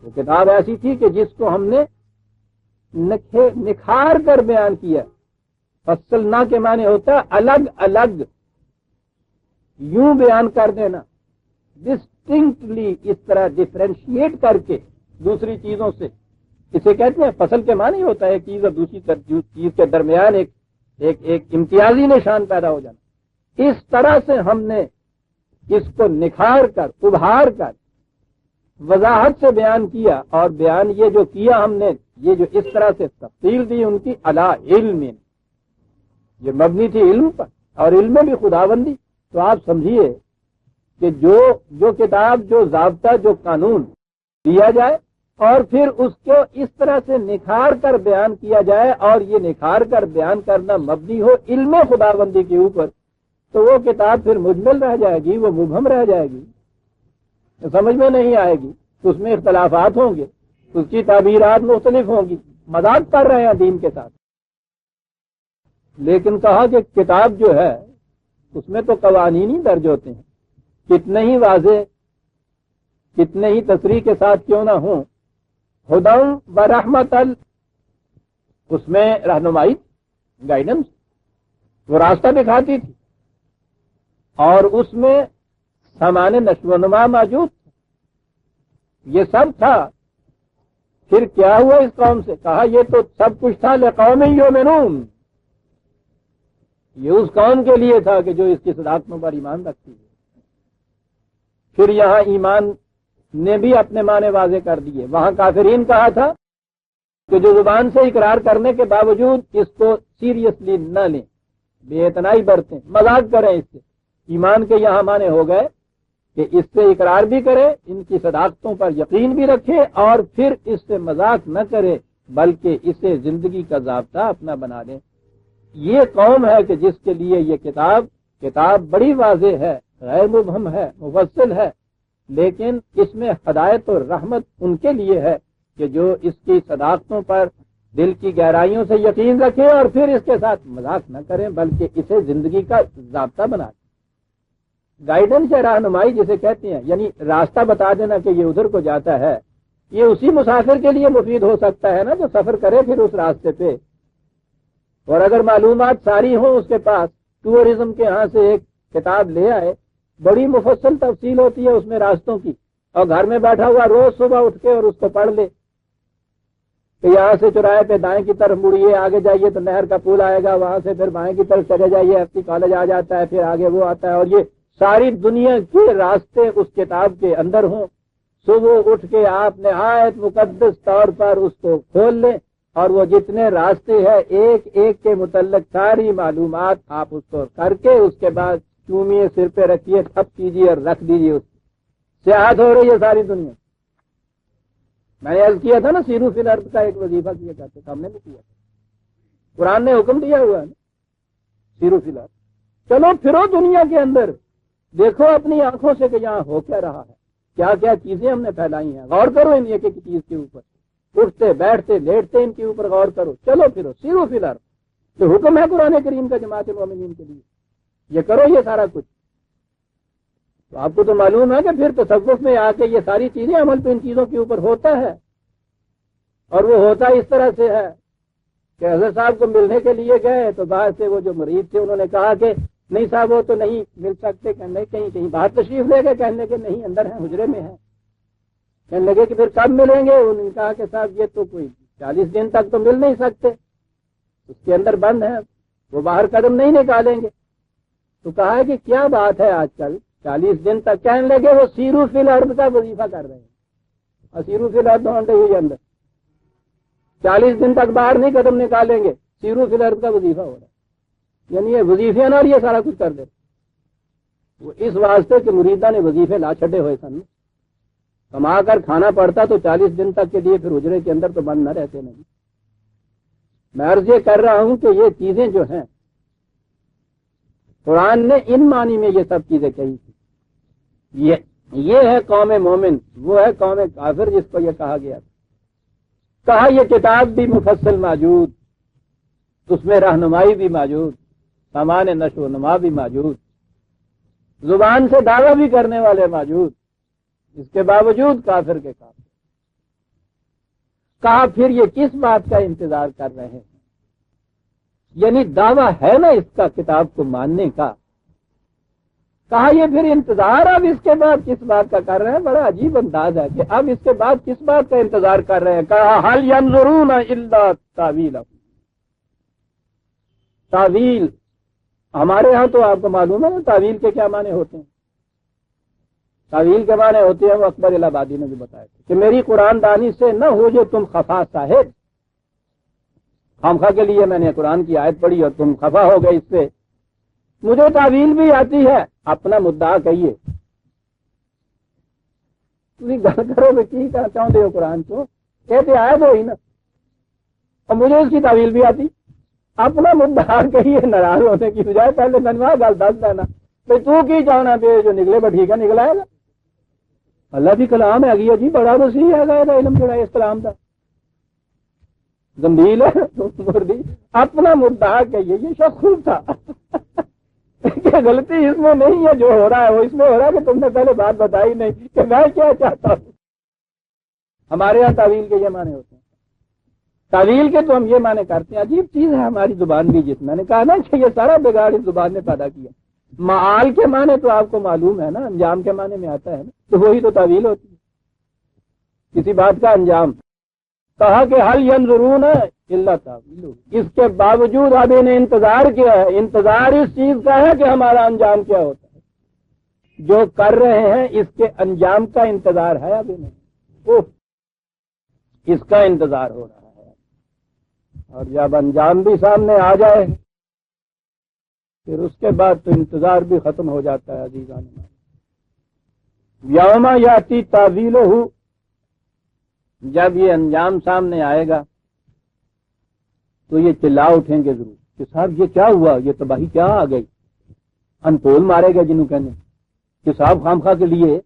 وہ کتاب ایسی تھی کہ جس کو ہم نے نکھار کر بیان کیا۔ فصل نہ کے معنی ہوتا ہے الگ الگ یوں بیان کر دینا، ڈسٹنکٹلی، اس طرح ڈفرینشیٹ کر کے دوسری چیزوں سے۔ اسے کہتے ہیں فصل کے معنی ہوتا ہے ایک چیز اور دوسری چیز کے درمیان ایک امتیازی نشان پیدا ہو جانا۔ اس طرح سے ہم نے اس کو نکھار کر، ابھار کر، وضاحت سے بیان کیا، اور بیان یہ جو کیا ہم نے، یہ جو اس طرح سے تفصیل دی ان کی، علی علم، یہ مبنی تھی علم پر، اور علم میں بھی خداوندی۔ تو آپ سمجھیے کہ جو کتاب، جو ضابطہ، جو قانون دیا جائے اور پھر اس کو اس طرح سے نکھار کر بیان کیا جائے، اور یہ نکھار کر بیان کرنا مبنی ہو علم خداوندی کے اوپر، تو وہ کتاب پھر مجمل رہ جائے گی، وہ مبہم رہ جائے گی، سمجھ میں نہیں آئے گی، اس میں اختلافات ہوں گے، اس کی تعبیرات مختلف ہوں گی، مذاق کر رہے ہیں دین کے ساتھ۔ لیکن کہا کہ کتاب جو ہے اس میں تو قوانین ہی درج ہوتے ہیں، کتنے ہی واضح، کتنے ہی تصریح کے ساتھ کیوں نہ ہوں، ہدی و رحمت، اس میں رہنمائی، گائیڈنس، وہ راستہ دکھاتی تھی، اور اس میں سامان نشو و نما موجود تھا، یہ سب تھا۔ پھر کیا ہوا اس قوم سے؟ کہا یہ تو سب کچھ تھا لقوم یؤمنون، یہ اس قوم کے لیے تھا کہ جو اس کی صداقتوں پر ایمان رکھتی ہے۔ پھر یہاں ایمان نے بھی اپنے معنی واضح کر دیے۔ وہاں کافرین کہا تھا کہ جو زبان سے اقرار کرنے کے باوجود اس کو سیریسلی نہ لیں، بے اعتنائی برتیں، مذاق کریں اس سے، ایمان کے یہاں معنی ہو گئے کہ اس سے اقرار بھی کرے، ان کی صداقتوں پر یقین بھی رکھے، اور پھر اس سے مذاق نہ کرے بلکہ اسے زندگی کا ضابطہ اپنا بنا لیں۔ یہ قوم ہے کہ جس کے لیے یہ کتاب بڑی واضح ہے، غیر مبہم ہے، مفصل ہے، لیکن اس میں ہدایت اور رحمت ان کے لیے ہے کہ جو اس کی صداقتوں پر دل کی گہرائیوں سے یقین رکھیں اور پھر اس کے ساتھ مذاق نہ کریں بلکہ اسے زندگی کا ضابطہ بنا دیں۔ گائیڈنس یا رہنمائی جسے کہتے ہیں، یعنی راستہ بتا دینا کہ یہ ادھر کو جاتا ہے، یہ اسی مسافر کے لیے مفید ہو سکتا ہے نا جو سفر کرے پھر اس راستے پہ، اور اگر معلومات ساری ہوں اس کے پاس، ٹورزم کے ہاں سے ایک کتاب لے آئے، بڑی مفصل تفصیل ہوتی ہے اس میں راستوں کی، اور گھر میں بیٹھا ہوا روز صبح اٹھ کے اور اس کو پڑھ لے کہ یہاں سے چوراہے پہ دائیں کی طرف مڑیے، آگے جائیے تو نہر کا پل آئے گا، وہاں سے پھر بائیں کی طرف چلے جائیے، ایف سی کالج آ جاتا ہے، پھر آگے وہ آتا ہے، اور یہ ساری دنیا کے راستے اس کتاب کے اندر ہوں۔ صبح اٹھ کے آپ نہایت مقدس طور پر اس کو کھول لیں، اور وہ جتنے راستے ہیں ایک ایک کے متعلق ساری معلومات آپ اس کو کر کے اس کے بعد چومیے، سر پہ رکھیے، تھپ کیجیے اور رکھ دیجیے، اس سیاحت ہو رہی ہے ساری دنیا۔ میں نے عرض کیا تھا نا سیرو فی الارض کا ایک وظیفہ کیا کرتے تھا، ہم نے بھی کیا تھا، قرآن نے حکم دیا ہوا ہے نا سیرو فی الارض، چلو پھرو دنیا کے اندر، دیکھو اپنی آنکھوں سے کہ یہاں ہو کیا رہا ہے، کیا کیا چیزیں ہم نے پھیلائی ہیں، غور کرو ان ایک ایک چیز کے اوپر، اٹھتے بیٹھتے لیٹتے ان کے اوپر غور کرو، چلو پھرو سیرو فی الارض، تو حکم ہے قرآن کریم کا جماعت مومنین کے لیے، یہ کرو یہ سارا کچھ۔ تو آپ کو تو معلوم ہے کہ پھر تصوف میں آ کے یہ ساری چیزیں عمل تو ان چیزوں کے اوپر ہوتا ہے، اور وہ ہوتا اس طرح سے ہے کہ حضرت صاحب کو ملنے کے لیے گئے تو باہر سے وہ جو مرید تھے انہوں نے کہا کہ نہیں صاحب وہ تو نہیں مل سکتے، کہنے کہیں باہر تشریف لے گئے، کہنے کے نہیں اندر ہیں، حجرے میں ہیں، کہنے لگے کہ پھر کب ملیں گے؟ انہوں نے کہا کہ صاحب یہ تو کوئی 40 دن تک تو مل نہیں سکتے، اس کے اندر بند ہے، وہ باہر قدم نہیں نکالیں گے۔ تو کہا کہ کیا بات ہے آج کل 40 دن تک؟ کہنے لگے وہ سیرو فی الارض کا وظیفہ کر رہے ہیں، اور سیرو فی الارض ڈھونڈے ہوئی اندر 40 دن تک باہر نہیں قدم نکالیں گے، سیرو فی الارض کا وظیفہ ہو رہا ہے، یعنی یہ وظیفے نا، اور یہ سارا کچھ کر دے۔ وہ اس واسطے کہ مریدہ نے وظیفے لا چھڈے ہوئے سن، کما کر کھانا پڑتا تو 40 دن تک کے لیے پھر حجرے کے اندر تو بند نہ رہتے نہیں۔ میں عرض یہ کر رہا ہوں کہ یہ چیزیں جو ہیں قرآن نے ان معنی میں یہ سب چیزیں کہی تھی۔ یہ ہے قوم مومن، وہ ہے قوم کافر جس کو یہ کہا گیا تھا۔ کہا یہ کتاب بھی مفصل موجود، اس میں رہنمائی بھی موجود، سامان نشو و نما بھی موجود، زبان سے دعویٰ بھی کرنے والے موجود، اس کے باوجود کافر کے کافر. کہا پھر یہ کس بات کا انتظار کر رہے ہیں؟ یعنی دعویٰ ہے نا اس کا کتاب کو ماننے کا. کہا یہ پھر انتظار اب اس کے بعد کس بات کا کر رہے ہیں؟ بڑا عجیب انداز ہے کہ اب اس کے بعد کس بات کا انتظار کر رہے ہیں. کہا هل ينظرون الا تاویلہ. تعویل ہمارے ہاں تو آپ کو معلوم ہے نا تعویل کے کیا معنی ہوتے ہیں. تعویل کے معنی ہوتے ہیں وہ اکبر الہ آبادی نے بھی بتایا تھا کہ میری قرآن دانی سے نہ ہو جو تم خفا صاحب. خامخواہ کے لیے میں نے قرآن کی آیت پڑھی اور تم خفا ہو گئے اس سے. مجھے تعویل بھی آتی ہے. اپنا مدعا کہیے تھی گل کرو میں کی کہنا چاہتے ہو قرآن کو کہتے آئے تو ہی نا اور مجھے اس کی تعویل بھی آتی. اپنا مدعا کہیے ناراض ہونے کی بجائے پہلے منوا گل دس دینا بھائی تو کی چاہنا پہ جو نکلے با ٹھیک ہے نکل آئے گا. اللہ بھی کلام ہے گی جی بڑا وسیع ہے گا علم جڑا اس کلام کا زمبیل ہے. اپنا مدعا کہیے یہ شخص خوب تھا کہ غلطی اس میں نہیں ہے جو ہو رہا ہے وہ اس میں ہو رہا ہے کہ تم نے پہلے بات بتائی نہیں کہ میں کیا چاہتا ہوں. ہمارے یہاں تعویل کے یہ معنی ہوتے ہیں. تعویل کے تو ہم یہ معنی کرتے ہیں. عجیب چیز ہے ہماری زبان بھی. جس میں نے کہا نا کہ یہ سارا بگاڑ اس زبان نے پیدا کیا. معال کے معنی تو آپ کو معلوم ہے نا انجام کے معنی میں آتا ہے نا تو وہی تو تعویل ہوتی ہے کسی بات کا انجام. کہا کہ هل ينظرون الا تاویلہ. اس کے باوجود اب انہیں انتظار کیا ہے. انتظار اس چیز کا ہے کہ ہمارا انجام کیا ہوتا ہے. جو کر رہے ہیں اس کے انجام کا انتظار ہے. اب انہیں اس کا انتظار ہو رہا ہے. اور جب انجام بھی سامنے آ جائے پھر اس کے بعد تو انتظار بھی ختم ہو جاتا ہے. عزیزان یوم یاتی تاویلہ. جب یہ انجام سامنے آئے گا تو یہ چلا اٹھیں گے ضرور کہ صاحب یہ کیا ہوا یہ تباہی کیا آ گئی. انپول مارے گئے جنہوں کہنے کہ صاحب خامخواہ کے لیے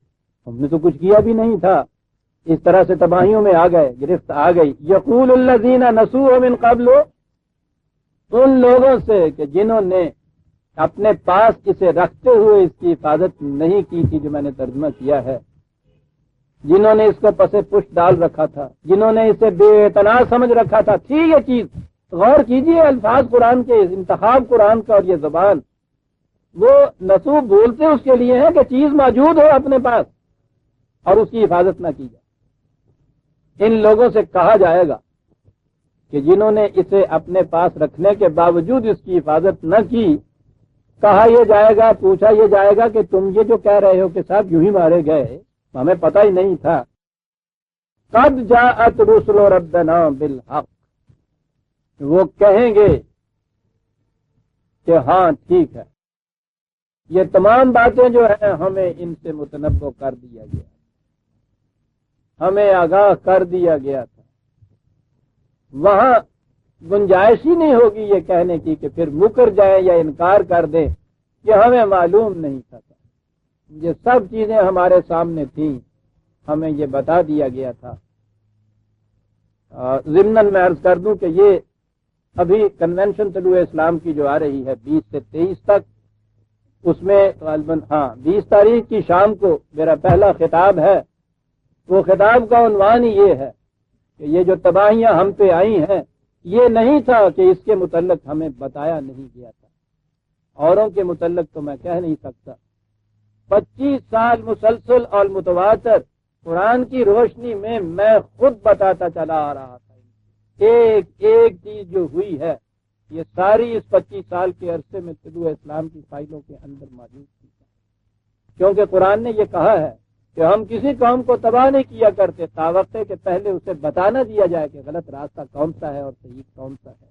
ہم نے تو کچھ کیا بھی نہیں تھا. اس طرح سے تباہیوں میں آ گئے گرفت آ گئی. یقول الذین نسوا من قبل. ان لوگوں سے کہ جنہوں نے اپنے پاس اسے رکھتے ہوئے اس کی حفاظت نہیں کی تھی جو میں نے ترجمہ کیا ہے. جنہوں نے اس کو پسے پشت ڈال رکھا تھا جنہوں نے اسے بے اعتنا سمجھ رکھا تھا. تھی یہ چیز غور کیجئے الفاظ قرآن کے انتخاب قرآن کا اور یہ زبان وہ نسوب بولتے اس کے لیے ہے کہ چیز موجود ہو اپنے پاس اور اس کی حفاظت نہ کی جائے. ان لوگوں سے کہا جائے گا کہ جنہوں نے اسے اپنے پاس رکھنے کے باوجود اس کی حفاظت نہ کی. کہا یہ جائے گا پوچھا یہ جائے گا کہ تم یہ جو کہہ رہے ہو کہ صاحب یوں ہی مارے گئے ہمیں پتہ ہی نہیں تھا. قد جاءت رسل ربنا بالحق. وہ کہیں گے کہ ہاں ٹھیک ہے یہ تمام باتیں جو ہیں ہمیں ان سے متنبع کر دیا گیا ہمیں آگاہ کر دیا گیا تھا. وہاں گنجائش ہی نہیں ہوگی یہ کہنے کی کہ پھر مکر جائیں یا انکار کر دیں کہ ہمیں معلوم نہیں تھا. یہ سب چیزیں ہمارے سامنے تھیں ہمیں یہ بتا دیا گیا تھا. ضمناً میں عرض کر دوں کہ یہ ابھی کنونشن طلوع اسلام کی جو آ رہی ہے 20 سے 23 تک اس میں غالباً 20 تاریخ کی شام کو میرا پہلا خطاب ہے. وہ خطاب کا عنوان ہی یہ ہے کہ یہ جو تباہیاں ہم پہ آئی ہیں یہ نہیں تھا کہ اس کے متعلق ہمیں بتایا نہیں گیا تھا. اوروں کے متعلق تو میں کہہ نہیں سکتا. 25 سال مسلسل اور متواتر قرآن کی روشنی میں خود بتاتا چلا آ رہا تھا. ایک ایک چیز جو ہوئی ہے یہ ساری اس 25 سال کے عرصے میں طلوع اسلام کی فائلوں کے اندر موجود تھی. کیونکہ قرآن نے یہ کہا ہے کہ ہم کسی قوم کو تباہ نہیں کیا کرتے تاوقت کہ پہلے اسے بتانا دیا جائے کہ غلط راستہ کون سا ہے اور صحیح کون سا ہے.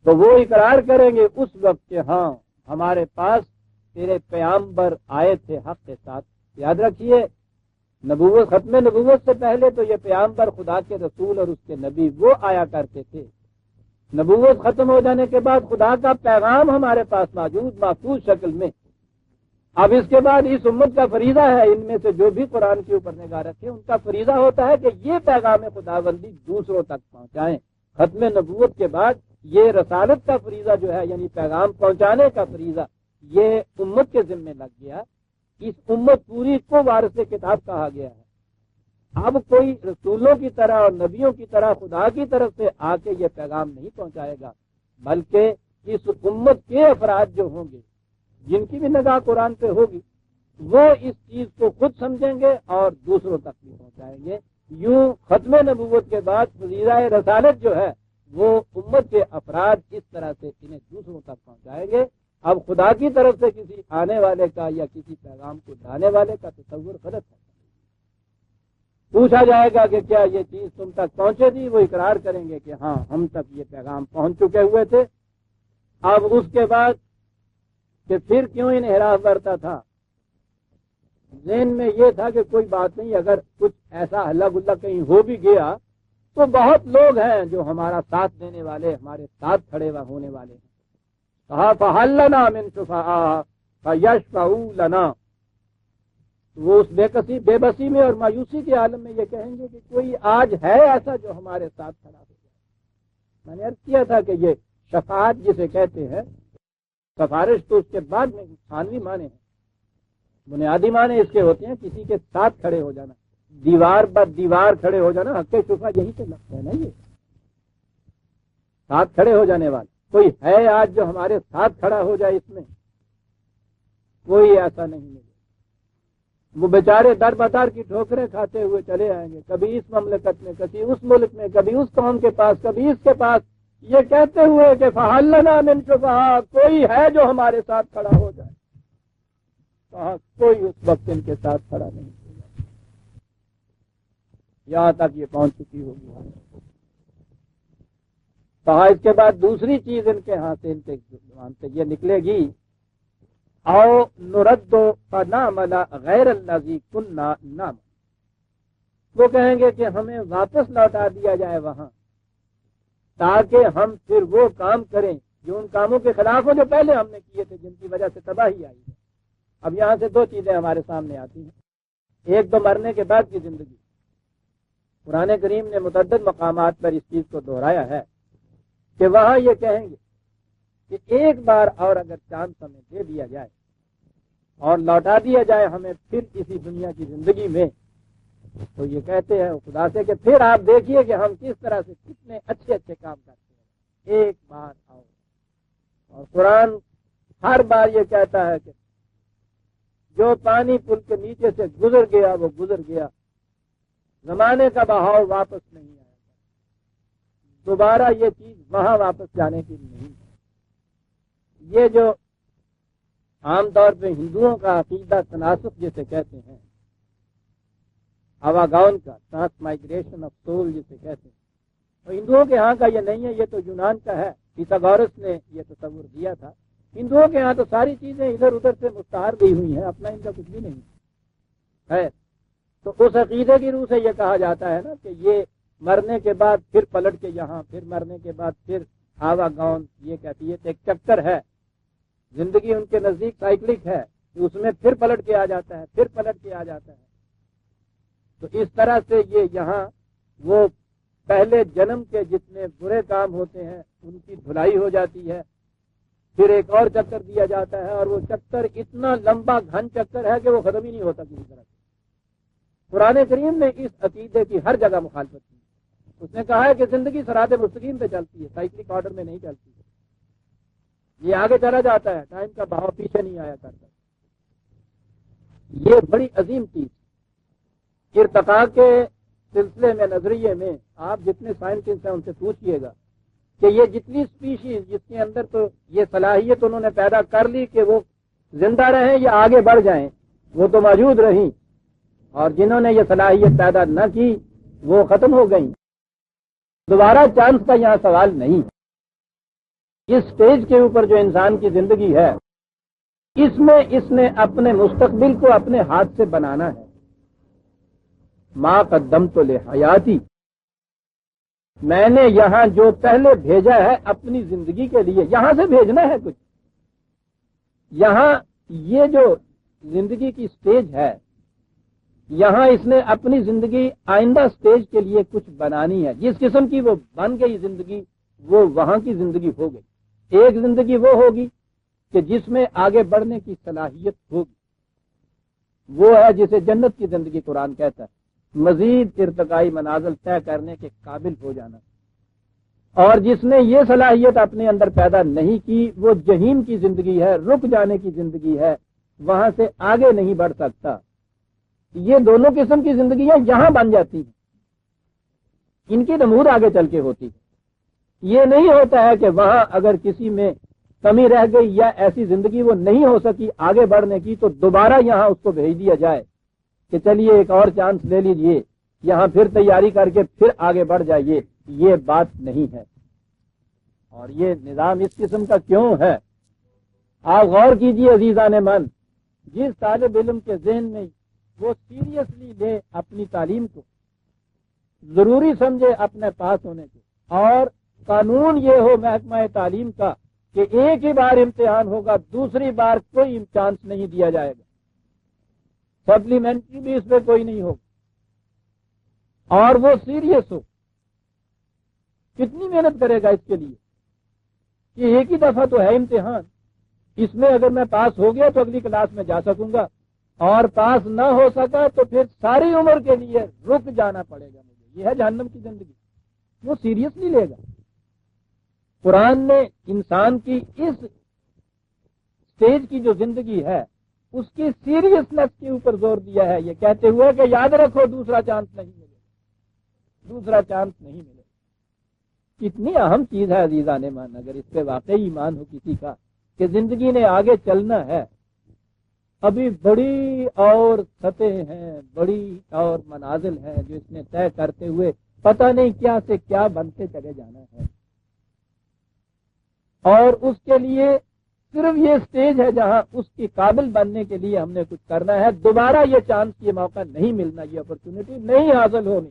تو وہ اقرار کریں گے اس وقت کہ ہاں ہمارے پاس تیرے پیغمبر آئے تھے حق کے ساتھ. یاد رکھیے نبوت ختم نبوت سے پہلے تو یہ پیغمبر خدا کے رسول اور اس کے نبی وہ آیا کرتے تھے. نبوت ختم ہو جانے کے بعد خدا کا پیغام ہمارے پاس موجود محفوظ شکل میں. اب اس کے بعد اس امت کا فریضہ ہے ان میں سے جو بھی قرآن کے اوپر نگاہ رکھے ان کا فریضہ ہوتا ہے کہ یہ پیغام خداوندی دوسروں تک پہنچائیں. ختم نبوت کے بعد یہ رسالت کا فریضہ جو ہے یعنی پیغام پہنچانے کا فریضہ یہ امت کے ذمہ لگ گیا اس امت پوری کو وارث کتاب کہا گیا ہے۔ اب کوئی رسولوں کی طرح اور نبیوں کی طرح خدا کی طرف سے آ کے یہ پیغام نہیں پہنچائے گا، بلکہ اس امت کے افراد جو ہوں گے جن کی بھی نگاہ قرآن پہ ہوگی وہ اس چیز کو خود سمجھیں گے اور دوسروں تک بھی پہنچائیں گے۔ یوں ختم نبوت کے بعد فریضہ رسالت جو ہے وہ امت کے افراد اس طرح سے انہیں دوسروں تک پہنچائیں گے۔ اب خدا کی طرف سے کسی آنے والے کا یا کسی پیغام کو لانے والے کا تصور غلط ہے۔ پوچھا جائے گا کہ کیا یہ چیز تم تک پہنچے تھی، وہ اقرار کریں گے کہ ہاں ہم تک یہ پیغام پہنچ چکے ہوئے تھے۔ اب اس کے بعد کہ پھر کیوں انحراف برتا تھا، ذہن میں یہ تھا کہ کوئی بات نہیں، اگر کچھ ایسا ہلا گلا کہیں ہو بھی گیا تو بہت لوگ ہیں جو ہمارا ساتھ دینے والے، ہمارے ساتھ کھڑے ہونے والے ہیں۔ کہا فَهَلْ لَنَا مِن شُفَعَاءَ فَيَشْفَعُوا لَنَا، وہ اس بے بسی میں اور مایوسی کے عالم میں یہ کہیں گے کہ کوئی آج ہے ایسا جو ہمارے ساتھ کھڑا ہو جائے۔ میں نے عرض کیا تھا کہ یہ شفاعت جسے کہتے ہیں، سفارش تو اس کے بعد میں ثانوی معنی ہے، بنیادی معنی اس کے ہوتے ہیں کسی کے ساتھ کھڑے ہو جانا، دیوار بر دیوار کھڑے ہو جانا۔ حق شفا یہی سے لگتا ہے نا، یہ ساتھ کھڑے ہو جانے والے کوئی ہے آج جو ہمارے ساتھ کھڑا ہو جائے، اس میں کوئی ایسا نہیں ملے۔ وہ بیچارے در بدر کی ٹھوکریں کھاتے ہوئے چلے آئیں گے، کبھی اس مملکت میں، کبھی اس ملک میں، کبھی اس قوم کے پاس، کبھی اس کے پاس، یہ کہتے ہوئے کہ فَهَلْ لَنَا مِن شُفَعَاءَ، کوئی ہے جو ہمارے ساتھ کھڑا ہو جائے۔ کہا کوئی اس وقت ان کے ساتھ کھڑا نہیں ہوگا، یہاں تک یہ پہنچ چکی ہوگی۔ کہا اس کے بعد دوسری چیز ان کے ہاں سے، ان کے زبان سے یہ نکلے گی، او نرد فنعمل غیر الذی کنا نعمل، وہ کہیں گے کہ ہمیں واپس لوٹا دیا جائے وہاں تاکہ ہم پھر وہ کام کریں جو ان کاموں کے خلاف ہو جو پہلے ہم نے کیے تھے، جن کی وجہ سے تباہی آئی ہے۔ اب یہاں سے دو چیزیں ہمارے سامنے آتی ہیں، ایک تو مرنے کے بعد کی زندگی۔ قرآن کریم نے متعدد مقامات پر اس چیز کو دہرایا ہے کہ وہاں یہ کہیں گے کہ ایک بار اور اگر چانس ہمیں دے دیا جائے اور لوٹا دیا جائے ہمیں پھر اسی دنیا کی زندگی میں، تو یہ کہتے ہیں خدا سے کہ پھر آپ دیکھیے کہ ہم کس طرح سے کتنے اچھے اچھے کام کرتے ہیں، ایک بار آؤ۔ اور قرآن ہر بار یہ کہتا ہے کہ جو پانی پل کے نیچے سے گزر گیا وہ گزر گیا، زمانے کا بہاؤ واپس نہیں آئے گا، دوبارہ یہ چیز وہاں واپس جانے کی نہیں ہے۔ یہ جو عام طور پہ ہندوؤں کا عقیدہ تناسخ جسے کہتے ہیں، آواگون کا ٹرانس مائگریشن آف سول جسے کہتے ہیں، اور ہندوؤں کے ہاں کا یہ نہیں ہے، یہ تو یونان کا ہے، پیتھاگورس نے یہ تصور دیا تھا۔ ہندوؤں کے ہاں تو ساری چیزیں ادھر ادھر سے مستعار دی ہوئی ہیں، اپنا ان کا کچھ بھی نہیں ہے۔ تو اس عقیدے کی روح سے یہ کہا جاتا ہے نا کہ یہ مرنے کے بعد پھر پلٹ کے یہاں، پھر مرنے کے بعد پھر آواگون، یہ کہتی ہے ایک چکر ہے، زندگی ان کے نزدیک سائیکلک ہے کہ اس میں پھر پلٹ کے آ جاتا ہے، پھر پلٹ کے آ جاتا ہے۔ تو اس طرح سے یہ یہاں وہ پہلے جنم کے جتنے برے کام ہوتے ہیں ان کی دھلائی ہو جاتی ہے، پھر ایک اور چکر دیا جاتا ہے، اور وہ چکر اتنا لمبا گھن چکر ہے کہ وہ ختم ہی نہیں ہوتا کسی طرح سے۔ قرآن کریم نے اس عقیدے کی ہر جگہ مخالفت کی، اس نے کہا ہے کہ زندگی صراط مستقیم پہ چلتی ہے، سائیکلک آرڈر میں نہیں چلتی ہے، یہ آگے چلا جاتا ہے، ٹائم کا بہاؤ پیچھے نہیں آیا کرتا۔ یہ بڑی عظیم چیز ارتقاء کے سلسلے میں، نظریے میں آپ جتنے سائنٹسٹ ہیں ان سے پوچھئے گا کہ یہ جتنی اسپیشیز جس کے اندر تو یہ صلاحیت انہوں نے پیدا کر لی کہ وہ زندہ رہیں یا آگے بڑھ جائیں، وہ تو موجود رہیں، اور جنہوں نے یہ صلاحیت پیدا نہ کی وہ ختم ہو گئیں۔ دوبارہ چانس کا یہاں سوال نہیں۔ اس سٹیج کے اوپر جو انسان کی زندگی ہے، اس میں اس نے اپنے مستقبل کو اپنے ہاتھ سے بنانا ہے۔ ما قدمت لحیاتی، میں نے یہاں جو پہلے بھیجا ہے اپنی زندگی کے لیے، یہاں سے بھیجنا ہے کچھ۔ یہاں یہ جو زندگی کی سٹیج ہے، یہاں اس نے اپنی زندگی آئندہ سٹیج کے لیے کچھ بنانی ہے۔ جس قسم کی وہ بن گئی زندگی، وہ وہاں کی زندگی ہو گئی۔ ایک زندگی وہ ہوگی کہ جس میں آگے بڑھنے کی صلاحیت ہوگی، وہ ہے جسے جنت کی زندگی قرآن کہتا ہے، مزید ارتقائی منازل طے کرنے کے قابل ہو جانا۔ اور جس نے یہ صلاحیت اپنے اندر پیدا نہیں کی وہ جہیم کی زندگی ہے، رک جانے کی زندگی ہے، وہاں سے آگے نہیں بڑھ سکتا۔ یہ دونوں قسم کی زندگیاں یہاں بن جاتی ہیں، ان کی نمود آگے چل کے ہوتی ہے۔ یہ نہیں ہوتا ہے کہ وہاں اگر کسی میں کمی رہ گئی یا ایسی زندگی وہ نہیں ہو سکی آگے بڑھنے کی تو دوبارہ یہاں اس کو بھیج دیا جائے کہ چلیے ایک اور چانس لے لیجئے، یہاں پھر تیاری کر کے پھر آگے بڑھ جائیے۔ یہ بات نہیں ہے۔ اور یہ نظام اس قسم کا کیوں ہے؟ آپ غور کیجئے عزیزان من، جس طالب علم کے ذہن میں وہ سیریسلی لے اپنی تعلیم کو، ضروری سمجھے اپنے پاس ہونے کو، اور قانون یہ ہو محکمہ تعلیم کا کہ ایک ہی بار امتحان ہوگا، دوسری بار کوئی چانس نہیں دیا جائے گا، سپلیمنٹری بھی اس میں کوئی نہیں ہوگا، اور وہ سیریس ہو، کتنی محنت کرے گا اس کے لیے کہ ایک ہی دفعہ تو ہے امتحان، اس میں اگر میں پاس ہو گیا تو اگلی کلاس میں جا سکوں گا، اور پاس نہ ہو سکا تو پھر ساری عمر کے لیے رک جانا پڑے گا مجھے۔ یہ ہے جہنم کی زندگی، وہ سیریسلی لے گا۔ قرآن نے انسان کی اس سٹیج کی جو زندگی ہے اس کی سیریسنس کے اوپر زور دیا ہے، یہ کہتے ہوئے کہ یاد رکھو دوسرا چانس نہیں ملے گا، دوسرا چانس نہیں ملے گا۔ کتنی اہم چیز ہے عزیزان من، اگر اس پہ واقعی ایمان ہو کسی کا کہ زندگی نے آگے چلنا ہے، ابھی بڑی اور سطح ہیں، بڑی اور منازل ہیں جو اس نے طے کرتے ہوئے پتہ نہیں کیا سے کیا بنتے چلے جانا ہے، اور اس کے لیے صرف یہ سٹیج ہے جہاں اس کی قابل بننے کے لیے ہم نے کچھ کرنا ہے۔ دوبارہ یہ چانس، یہ موقع نہیں ملنا، یہ اپرچونٹی نہیں حاصل ہونی۔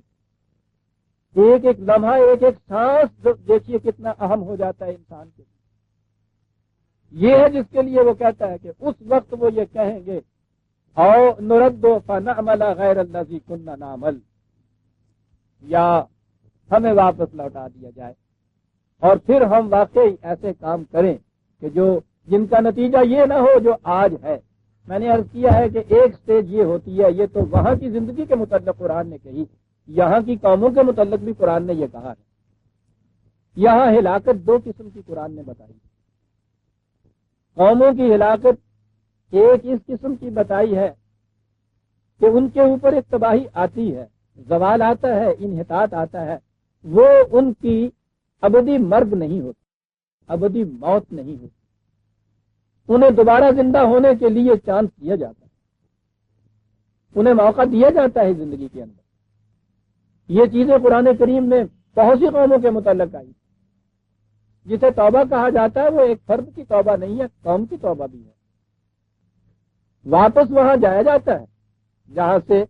ایک ایک لمحہ، ایک ایک سانس دیکھیے کتنا اہم ہو جاتا ہے انسان کے لیے۔ یہ ہے جس کے لیے وہ کہتا ہے کہ اس وقت وہ یہ کہیں گے او نردو فنعمل غیر الذی کنا نعمل، یا ہمیں واپس لوٹا دیا جائے اور پھر ہم واقعی ایسے کام کریں کہ جن کا نتیجہ یہ نہ ہو جو آج ہے۔ میں نے عرض کیا ہے کہ ایک سٹیج یہ ہوتی ہے، یہ تو وہاں کی زندگی کے متعلق قرآن نے کہی، یہاں کی قوموں کے متعلق بھی قرآن نے یہ کہا ہے۔ یہاں ہلاکت دو قسم کی قرآن نے بتائی۔ قوموں کی ہلاکت ایک اس قسم کی بتائی ہے کہ ان کے اوپر ایک تباہی آتی ہے، زوال آتا ہے، انحطاط آتا ہے، وہ ان کی ابدی مرگ نہیں ہوتی، ابدی موت نہیں ہوتی، انہیں دوبارہ زندہ ہونے کے لیے چانس دیا جاتا ہے، انہیں موقع دیا جاتا ہے زندگی کے اندر۔ یہ چیزیں قرآن کریم میں بہت سی قوموں کے متعلق آئی۔ جسے توبہ کہا جاتا ہے وہ ایک فرد کی توبہ نہیں ہے، قوم کی توبہ بھی ہے۔ واپس وہاں جایا جاتا ہے جہاں سے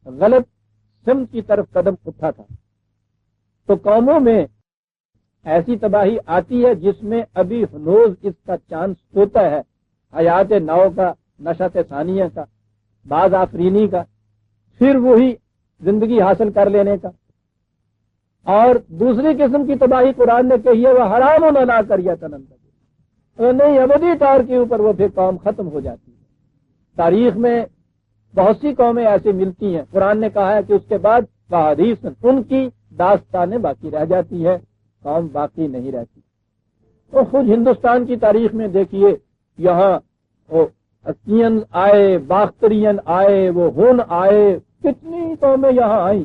غلط سمت کی طرف قدم اٹھا تھا۔ تو قوموں میں ایسی تباہی آتی ہے جس میں ابھی ہنوز اس کا چانس ہوتا ہے، حیات نو کا، نشأت ثانیہ کا، باز آفرینی کا، پھر وہی زندگی حاصل کر لینے کا۔ اور دوسری قسم کی تباہی قرآن نے کہی ہے وہ حرام و نہ کر یا تنندر، نہیں ابدی طور کے اوپر وہ پھر قوم ختم ہو جاتی ہے۔ تاریخ میں بہت سی قومیں ایسی ملتی ہیں، قرآن نے کہا ہے کہ اس کے بعد حدیث ان کی داستانیں باقی رہ جاتی ہے، قوم باقی نہیں رہتی۔ تو خود ہندوستان کی تاریخ میں دیکھیے، یہاں وہ اسین آئے، باخترین آئے، وہ ہن آئے، کتنی قومیں یہاں آئیں،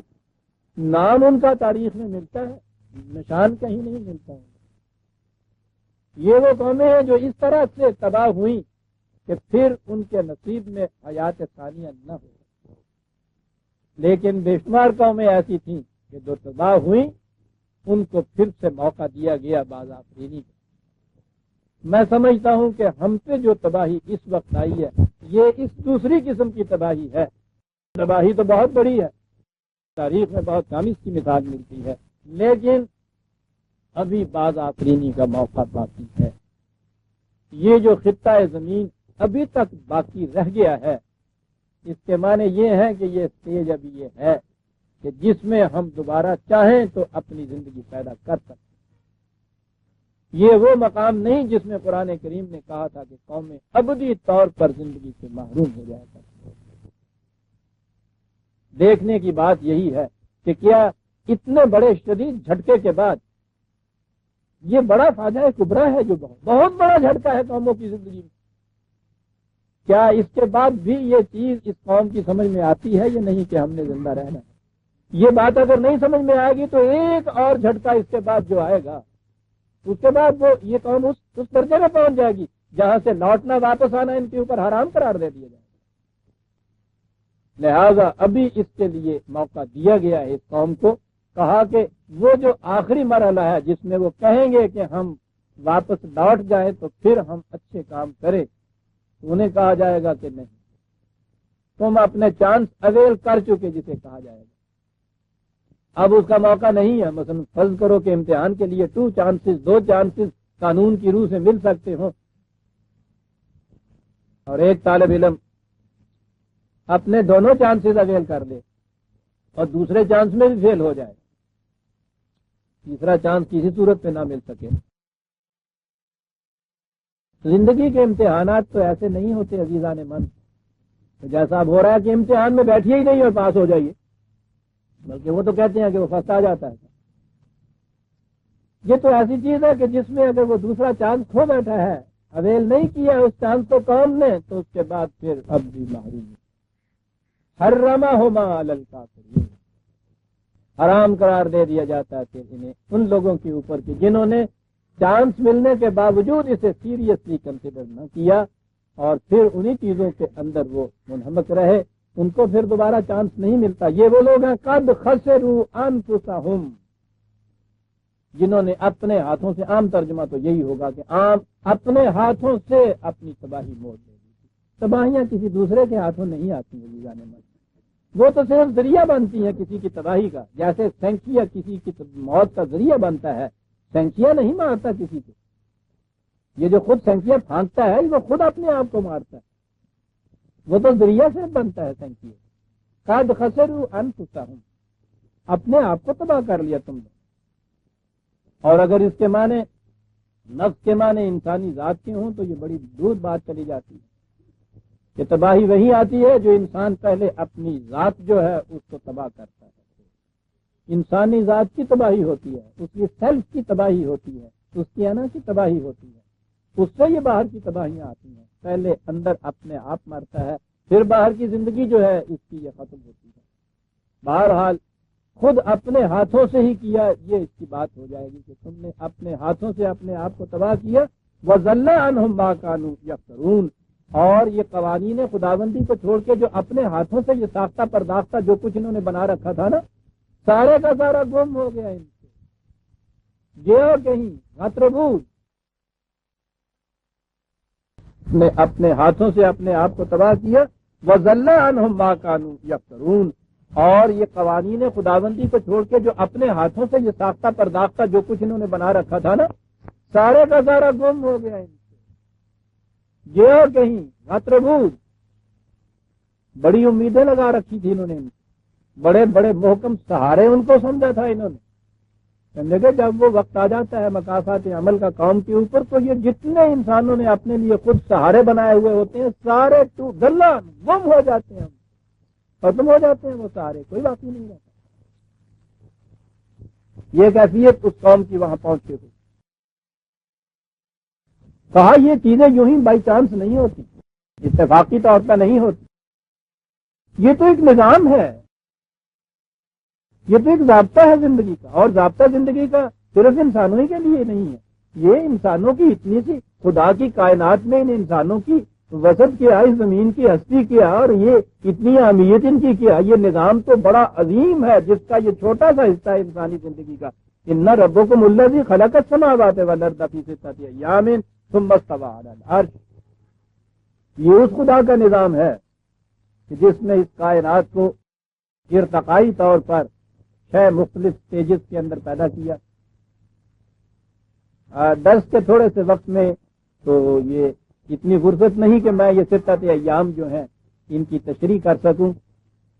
نام ان کا تاریخ میں ملتا ہے، نشان کہیں نہیں ملتا ہے۔ یہ وہ قومیں ہیں جو اس طرح سے تباہ ہوئیں کہ پھر ان کے نصیب میں حیات ثانیہ نہ ہو۔ لیکن بے شمار قومیں ایسی تھیں کہ جو تباہ ہوئیں ان کو پھر سے موقع دیا گیا باز آفرینی کا۔ میں سمجھتا ہوں کہ ہم پہ جو تباہی اس وقت آئی ہے یہ اس دوسری قسم کی تباہی ہے۔ تباہی تو بہت بڑی ہے، تاریخ میں بہت کم اس کی مثال ملتی ہے، لیکن ابھی باز آفرینی کا موقع باقی ہے۔ یہ جو خطہ زمین ابھی تک باقی رہ گیا ہے، اس کے معنی یہ ہے کہ یہ سٹیج ابھی یہ ہے کہ جس میں ہم دوبارہ چاہیں تو اپنی زندگی پیدا کر سکتے۔ یہ وہ مقام نہیں جس میں قرآن کریم نے کہا تھا کہ قومیں ابدی طور پر زندگی سے محروم ہو جایا کرتی۔ دیکھنے کی بات یہی ہے کہ کیا اتنے بڑے شدید جھٹکے کے بعد یہ بڑا فاجعہ کبریٰ ہے جو بہت بڑا جھٹکا ہے قوموں کی زندگی میں، کیا اس کے بعد بھی یہ چیز اس قوم کی سمجھ میں آتی ہے یا نہیں کہ ہم نے زندہ رہنا ہے؟ یہ بات اگر نہیں سمجھ میں آئے گی تو ایک اور جھٹکا اس کے بعد جو آئے گا، اس کے بعد وہ یہ قوم اس درجے میں پہنچ جائے گی جہاں سے لوٹنا واپس آنا ان کے اوپر حرام قرار دے دیا جائے گا۔ لہذا ابھی اس کے لیے موقع دیا گیا ہے اس قوم کو، کہا کہ وہ جو آخری مرحلہ ہے جس میں وہ کہیں گے کہ ہم واپس لوٹ جائیں تو پھر ہم اچھے کام کریں، تو انہیں کہا جائے گا کہ نہیں، تم اپنے چانس اویل کر چکے جسے کہا جائے گا، اب اس کا موقع نہیں ہے۔ مثلا فرض کرو کہ امتحان کے لیے 2 چانسز قانون کی روح سے مل سکتے ہوں، اور ایک طالب علم اپنے دونوں چانسز اویل کر لے اور دوسرے چانس میں بھی فیل ہو جائے، تیسرا چانس کسی صورت پہ نہ مل سکے۔ زندگی کے امتحانات تو ایسے نہیں ہوتے عزیزان من، تو جیسا اب ہو رہا ہے کہ امتحان میں بیٹھیے ہی نہیں اور پاس ہو جائیے، بلکہ وہ تو کہتے ہیں کہ وہ فرسٹ آ جاتا ہے۔ یہ تو ایسی چیز ہے کہ جس میں اگر وہ دوسرا چانس کھو بیٹھا ہے، اویل نہیں کیا اس چانس کو قوم نے، تو اس کے بعد پھر اب بھی محروم ہے۔ حرمہما علی الکافرین، حرام قرار دے دیا جاتا ہے پھر انہیں ان لوگوں کے اوپر کہ جنہوں نے چانس ملنے کے باوجود اسے سیریسلی کنسیڈر نہ کیا اور پھر انہی چیزوں کے اندر وہ منہمک رہے، ان کو پھر دوبارہ چانس نہیں ملتا۔ یہ وہ لوگ ہیں قد خسروا انفسہم، جنہوں نے اپنے ہاتھوں سے، عام ترجمہ تو یہی ہوگا کہ عام اپنے ہاتھوں سے اپنی تباہی موڑ لے دی۔ تباہیاں کسی دوسرے کے ہاتھوں نہیں آتی ہیں جانے من، وہ تو صرف ذریعہ بنتی ہیں کسی کی تباہی کا، جیسے سینکیا کسی کی موت کا ذریعہ بنتا ہے، سینکیا نہیں مارتا کسی کو، یہ جو خود سینکیا پھانکتا ہے وہ خود اپنے آپ کو مارتا ہے، وہ تو ذریعہ سے بنتا ہے سینکیا۔ قد خسروا انفسہم، اپنے آپ کو تباہ کر لیا تم نے۔ اور اگر اس کے معنی نفس کے معنی انسانی ذات کے ہوں تو یہ بڑی دور بات چلی جاتی ہے کہ تباہی وہی آتی ہے جو انسان پہلے اپنی ذات جو ہے اس کو تباہ کرتا ہے۔ انسانی ذات کی تباہی ہوتی ہے، اس کی سیلف کی تباہی ہوتی ہے، اس کی انا کی تباہی ہوتی ہے، اس سے یہ باہر کی تباہیاں آتی ہیں۔ پہلے اندر اپنے آپ مرتا ہے، پھر باہر کی زندگی جو ہے اس کی یہ ختم ہوتی ہے۔ بہرحال خود اپنے ہاتھوں سے ہی کیا، یہ اس کی بات ہو جائے گی کہ تم نے اپنے ہاتھوں سے اپنے آپ کو تباہ کیا۔ وَضَلَّ عَنْهُمْ مَا كَانُوا يَفْتَرُونَ، اور یہ قوانین خداوندی کو چھوڑ کے جو اپنے ہاتھوں سے یہ ساختہ پرداختہ جو کچھ انہوں نے بنا رکھا تھا نا، سارے کا سارا گم ہو گیا ان سے، گیا کہیں غتربود، نے اپنے ہاتھوں سے اپنے آپ کو تباہ کیا۔ وَضَلَّ عَنْهُمْ مَا كَانُوا يَفْتَرُونَ، اور یہ قوانین خداوندی کو چھوڑ کے جو اپنے ہاتھوں سے یہ ساختہ پرداختہ جو کچھ انہوں نے بنا رکھا تھا نا، سارے کا سارا گم ہو گیا ان سے، گیا کہیں غتربود۔ بڑی امیدیں لگا رکھی تھی انہوں نے، بڑے بڑے محکم سہارے ان کو سمجھا تھا انہوں نے، سمجھے کہ جب وہ وقت آ جاتا ہے مقاصد عمل کا قوم کے اوپر تو یہ جتنے انسانوں نے اپنے لیے خود سہارے بنائے ہوئے ہوتے ہیں سارے گلا گم ہو جاتے ہیں، ختم ہو جاتے ہیں وہ سارے، کوئی باقی نہیں رہتا۔ یہ کیفیت اس قوم کی وہاں پہنچے ہوئی۔ کہا یہ چیزیں یوں ہی بائی چانس نہیں ہوتی، اتفاقی طور پر نہیں ہوتی، یہ تو ایک نظام ہے، یہ تو ایک ضابطہ ہے زندگی کا، اور ضابطہ زندگی کا صرف انسانوں ہی کے لیے نہیں ہے، یہ انسانوں کی اتنی سی خدا کی کائنات میں ان انسانوں کی وسعت کیا، اس زمین کی ہستی کیا، اور یہ اتنی اہمیت ان کی کیا، یہ نظام تو بڑا عظیم ہے جس کا یہ چھوٹا سا حصہ ہے انسانی زندگی کا۔ ان ربکم الذی خلق السماوات والارض فی ستۃ ایام ثم استوی علی العرش، یہ اس خدا کا نظام ہے کہ جس نے اس کائنات کو ارتقائی طور پر 6 مختلف سٹیجز کے اندر پیدا کیا۔ درس کے تھوڑے سے وقت میں تو یہ اتنی فرصت نہیں کہ میں یہ ستت ایام جو ہیں ان کی تشریح کر سکوں۔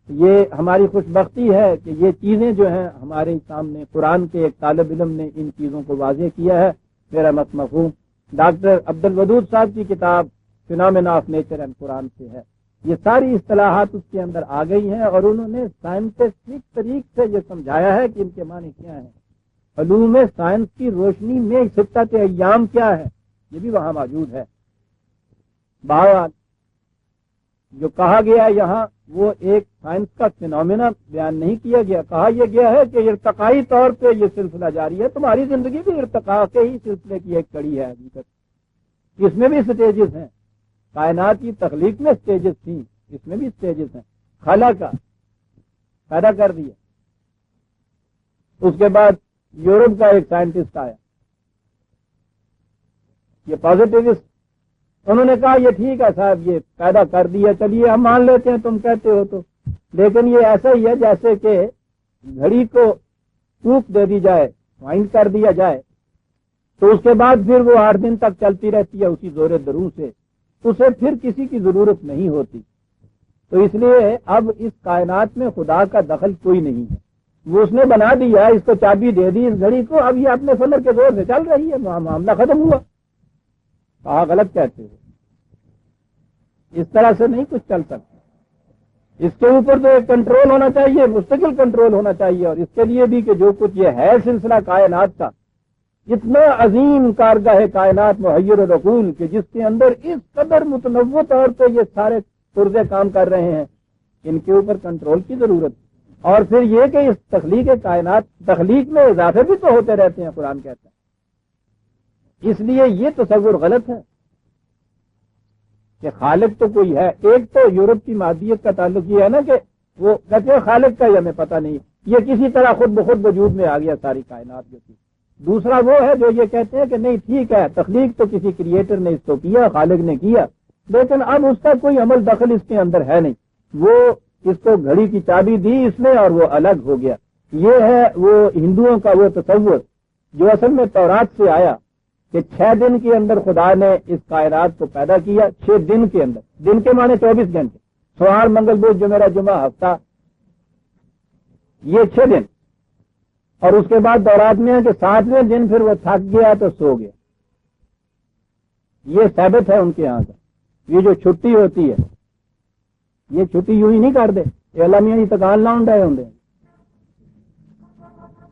یہ ہماری خوش بختی ہے کہ یہ چیزیں جو ہیں ہمارے سامنے قرآن کے ایک طالب علم نے ان چیزوں کو واضح کیا ہے۔ میرا مفہوم ڈاکٹر عبد الودود صاحب کی کتاب فینومینا آف نیچر اینڈ قرآن سے ہے، یہ ساری اصطلاحات اس کے اندر آ گئی ہیں اور انہوں نے سائنٹیفک طریق سے یہ سمجھایا ہے کہ ان کے معنی کیا ہیں. علوم سائنس کی روشنی میں ستت ایام کیا ہے یہ بھی وہاں موجود ہے. بہرحال جو کہا گیا یہاں وہ ایک سائنس کا فینومینا بیان نہیں کیا گیا. کہا یہ گیا ہے کہ ارتقائی طور پہ یہ سلسلہ جاری ہے. تمہاری زندگی بھی ارتقاء کے ہی سلسلے کی ایک کڑی ہے. اس میں بھی سٹیجز ہیں. کائنات کی تخلیق میں سٹیجز تھیں, اس میں بھی سٹیجز ہیں. خلا کا پیدا کر دیا. اس کے بعد یورپ کا ایک سائنٹسٹ آیا, یہ پازیٹیوسٹ. انہوں نے کہا یہ ٹھیک ہے صاحب, یہ پیدا کر دیا, چلیے ہم مان لیتے ہیں تم کہتے ہو تو, لیکن یہ ایسا ہی ہے جیسے کہ گھڑی کو ٹوک دے دی جائے, وائنڈ کر دیا جائے, تو اس کے بعد پھر وہ 8 دن تک چلتی رہتی ہے اسی زور درو سے, اسے پھر کسی کی ضرورت نہیں ہوتی. تو اس لیے اب اس کائنات میں خدا کا دخل کوئی نہیں ہے. وہ اس نے بنا دیا, اس کو چابی دے دی اس گھڑی کو, اب یہ اپنے فلر کے زور سے چل رہی ہے, معاملہ ختم ہوا. کہا غلط کہتے ہو, اس طرح سے نہیں کچھ چل سکتا. اس کے اوپر تو ایک کنٹرول ہونا چاہیے, مستقل کنٹرول ہونا چاہیے. اور اس کے لیے بھی کہ جو کچھ یہ ہے سلسلہ کائنات کا, اتنا عظیم کارگاہ کائنات محیر العقول کہ جس کے اندر اس قدر متنوع طور پہ یہ سارے پرزے کام کر رہے ہیں, ان کے اوپر کنٹرول کی ضرورت. اور پھر یہ کہ اس تخلیق کائنات, تخلیق میں اضافے بھی تو ہوتے رہتے ہیں, قرآن کہتا ہے. اس لیے یہ تصور غلط ہے کہ خالق تو کوئی ہے. ایک تو یورپ کی مادیت کا تعلق یہ ہے نا کہ وہ کہتے ہیں خالق کا ہی ہمیں پتہ نہیں, یہ کسی طرح خود بخود وجود میں آ گیا ساری کائنات جو تھی. دوسرا وہ ہے جو یہ کہتے ہیں کہ نہیں ٹھیک ہے, تخلیق تو کسی کریٹر نے اس کو کیا, خالق نے کیا, لیکن اب اس کا کوئی عمل دخل اس کے اندر ہے نہیں. وہ اس کو گھڑی کی چابی دی اس نے اور وہ الگ ہو گیا. یہ ہے وہ ہندوؤں کا وہ تصور جو اصل میں تورات سے آیا کہ 6 دن کے اندر خدا نے اس کائنات کو پیدا کیا. 6 دن کے اندر, دن کے معنی 24 گھنٹے, سوار منگل بدھ جمعرات جمعہ ہفتہ, یہ 6 دن. اور اس کے بعد تورات میں ہے کہ 7ویں دن پھر وہ تھک گیا تو سو گیا. یہ ثابت ہے ان کے یہاں کا. یہ جو چھٹی ہوتی ہے یہ چھٹی یوں ہی نہیں کر دے, اعلامیہ کی تکان لاؤنڈ ہے ہوں.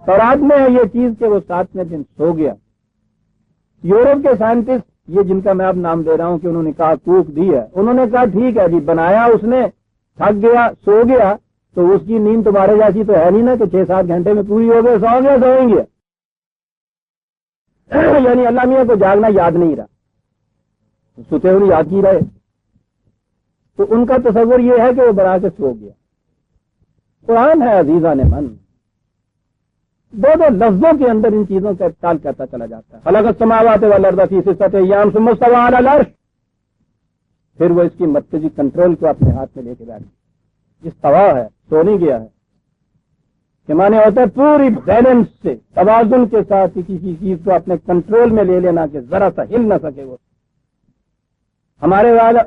تورات میں ہے یہ چیز کہ وہ 7ویں دن سو گیا. یورپ کے سائنٹسٹ, یہ جن کا میں اب نام دے رہا ہوں کہ انہوں نے کہا کوک دی ہے, انہوں نے کہا ٹھیک ہے جی, بنایا اس نے, تھک گیا, سو گیا, تو اس کی نیند تمہارے جیسی تو ہے نہیں نا کہ 6-7 گھنٹے میں پوری ہو گئے, سو گیا سوئیں گے. یعنی اللہ میاں کو جاگنا یاد نہیں رہا, سوتے ہوئے یاد کی رہے. تو ان کا تصور یہ ہے کہ وہ بنا کے سو گیا. قرآن ہے عزیزان من, 2 لفظوں کے اندر ان چیزوں کا ابطال کرتا چلا جاتا ہے. خلق السماوات والارض فی 6 ایام ثم استوى علی العرش. پھر وہ اس کی مرکزی کنٹرول کو اپنے ہاتھ میں لے کے بیٹھ گیا. استوا ہے, سو نہیں گیا ہے, کہ معنی ہوتا ہے پوری بیلنس سے, توازن کے ساتھ کسی چیز کو اپنے کنٹرول میں لے لینا کہ ذرا سا ہل نہ سکے. وہ ہمارے والا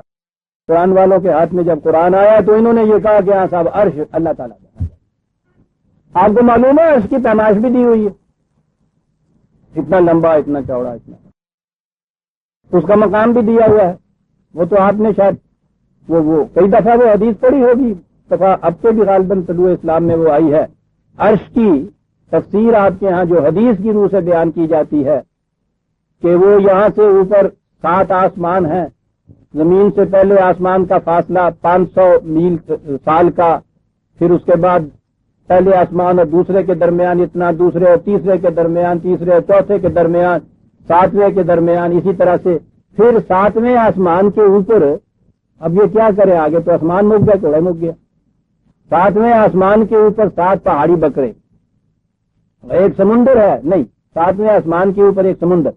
قرآن والوں کے ہاتھ میں جب قرآن آیا تو انہوں نے یہ کہا کہ ہاں صاحب عرش اللہ تعالیٰ کا. آپ کو معلوم ہے اس کی پیمائش بھی دی ہوئی ہے, اتنا لمبا, اتنا چوڑا, اتنا, اس کا مقام بھی دیا ہوا ہے. وہ تو آپ نے شاید وہ کئی دفعہ وہ حدیث پڑھی ہوگی, دفعہ اب سے بھی غالباً طلوع اسلام میں وہ آئی ہے. عرش کی تفسیر آپ کے ہاں جو حدیث کی روح سے بیان کی جاتی ہے کہ وہ یہاں سے اوپر 7 آسمان ہیں, زمین سے پہلے آسمان کا فاصلہ 500 میل سال کا, پھر اس کے بعد پہلے آسمان اور دوسرے کے درمیان اتنا, دوسرے اور تیسرے کے درمیان, تیسرے اور چوتھے کے درمیان, 7ویں کے درمیان, اسی طرح سے پھر 7ویں آسمان کے اوپر. اب یہ کیا کرے, آگے تو آسمان مک گیا, کوڑا مک گیا. 7ویں آسمان کے اوپر 7 پہاڑی بکرے, ایک سمندر ہے, نہیں 7ویں آسمان کے اوپر ایک سمندر,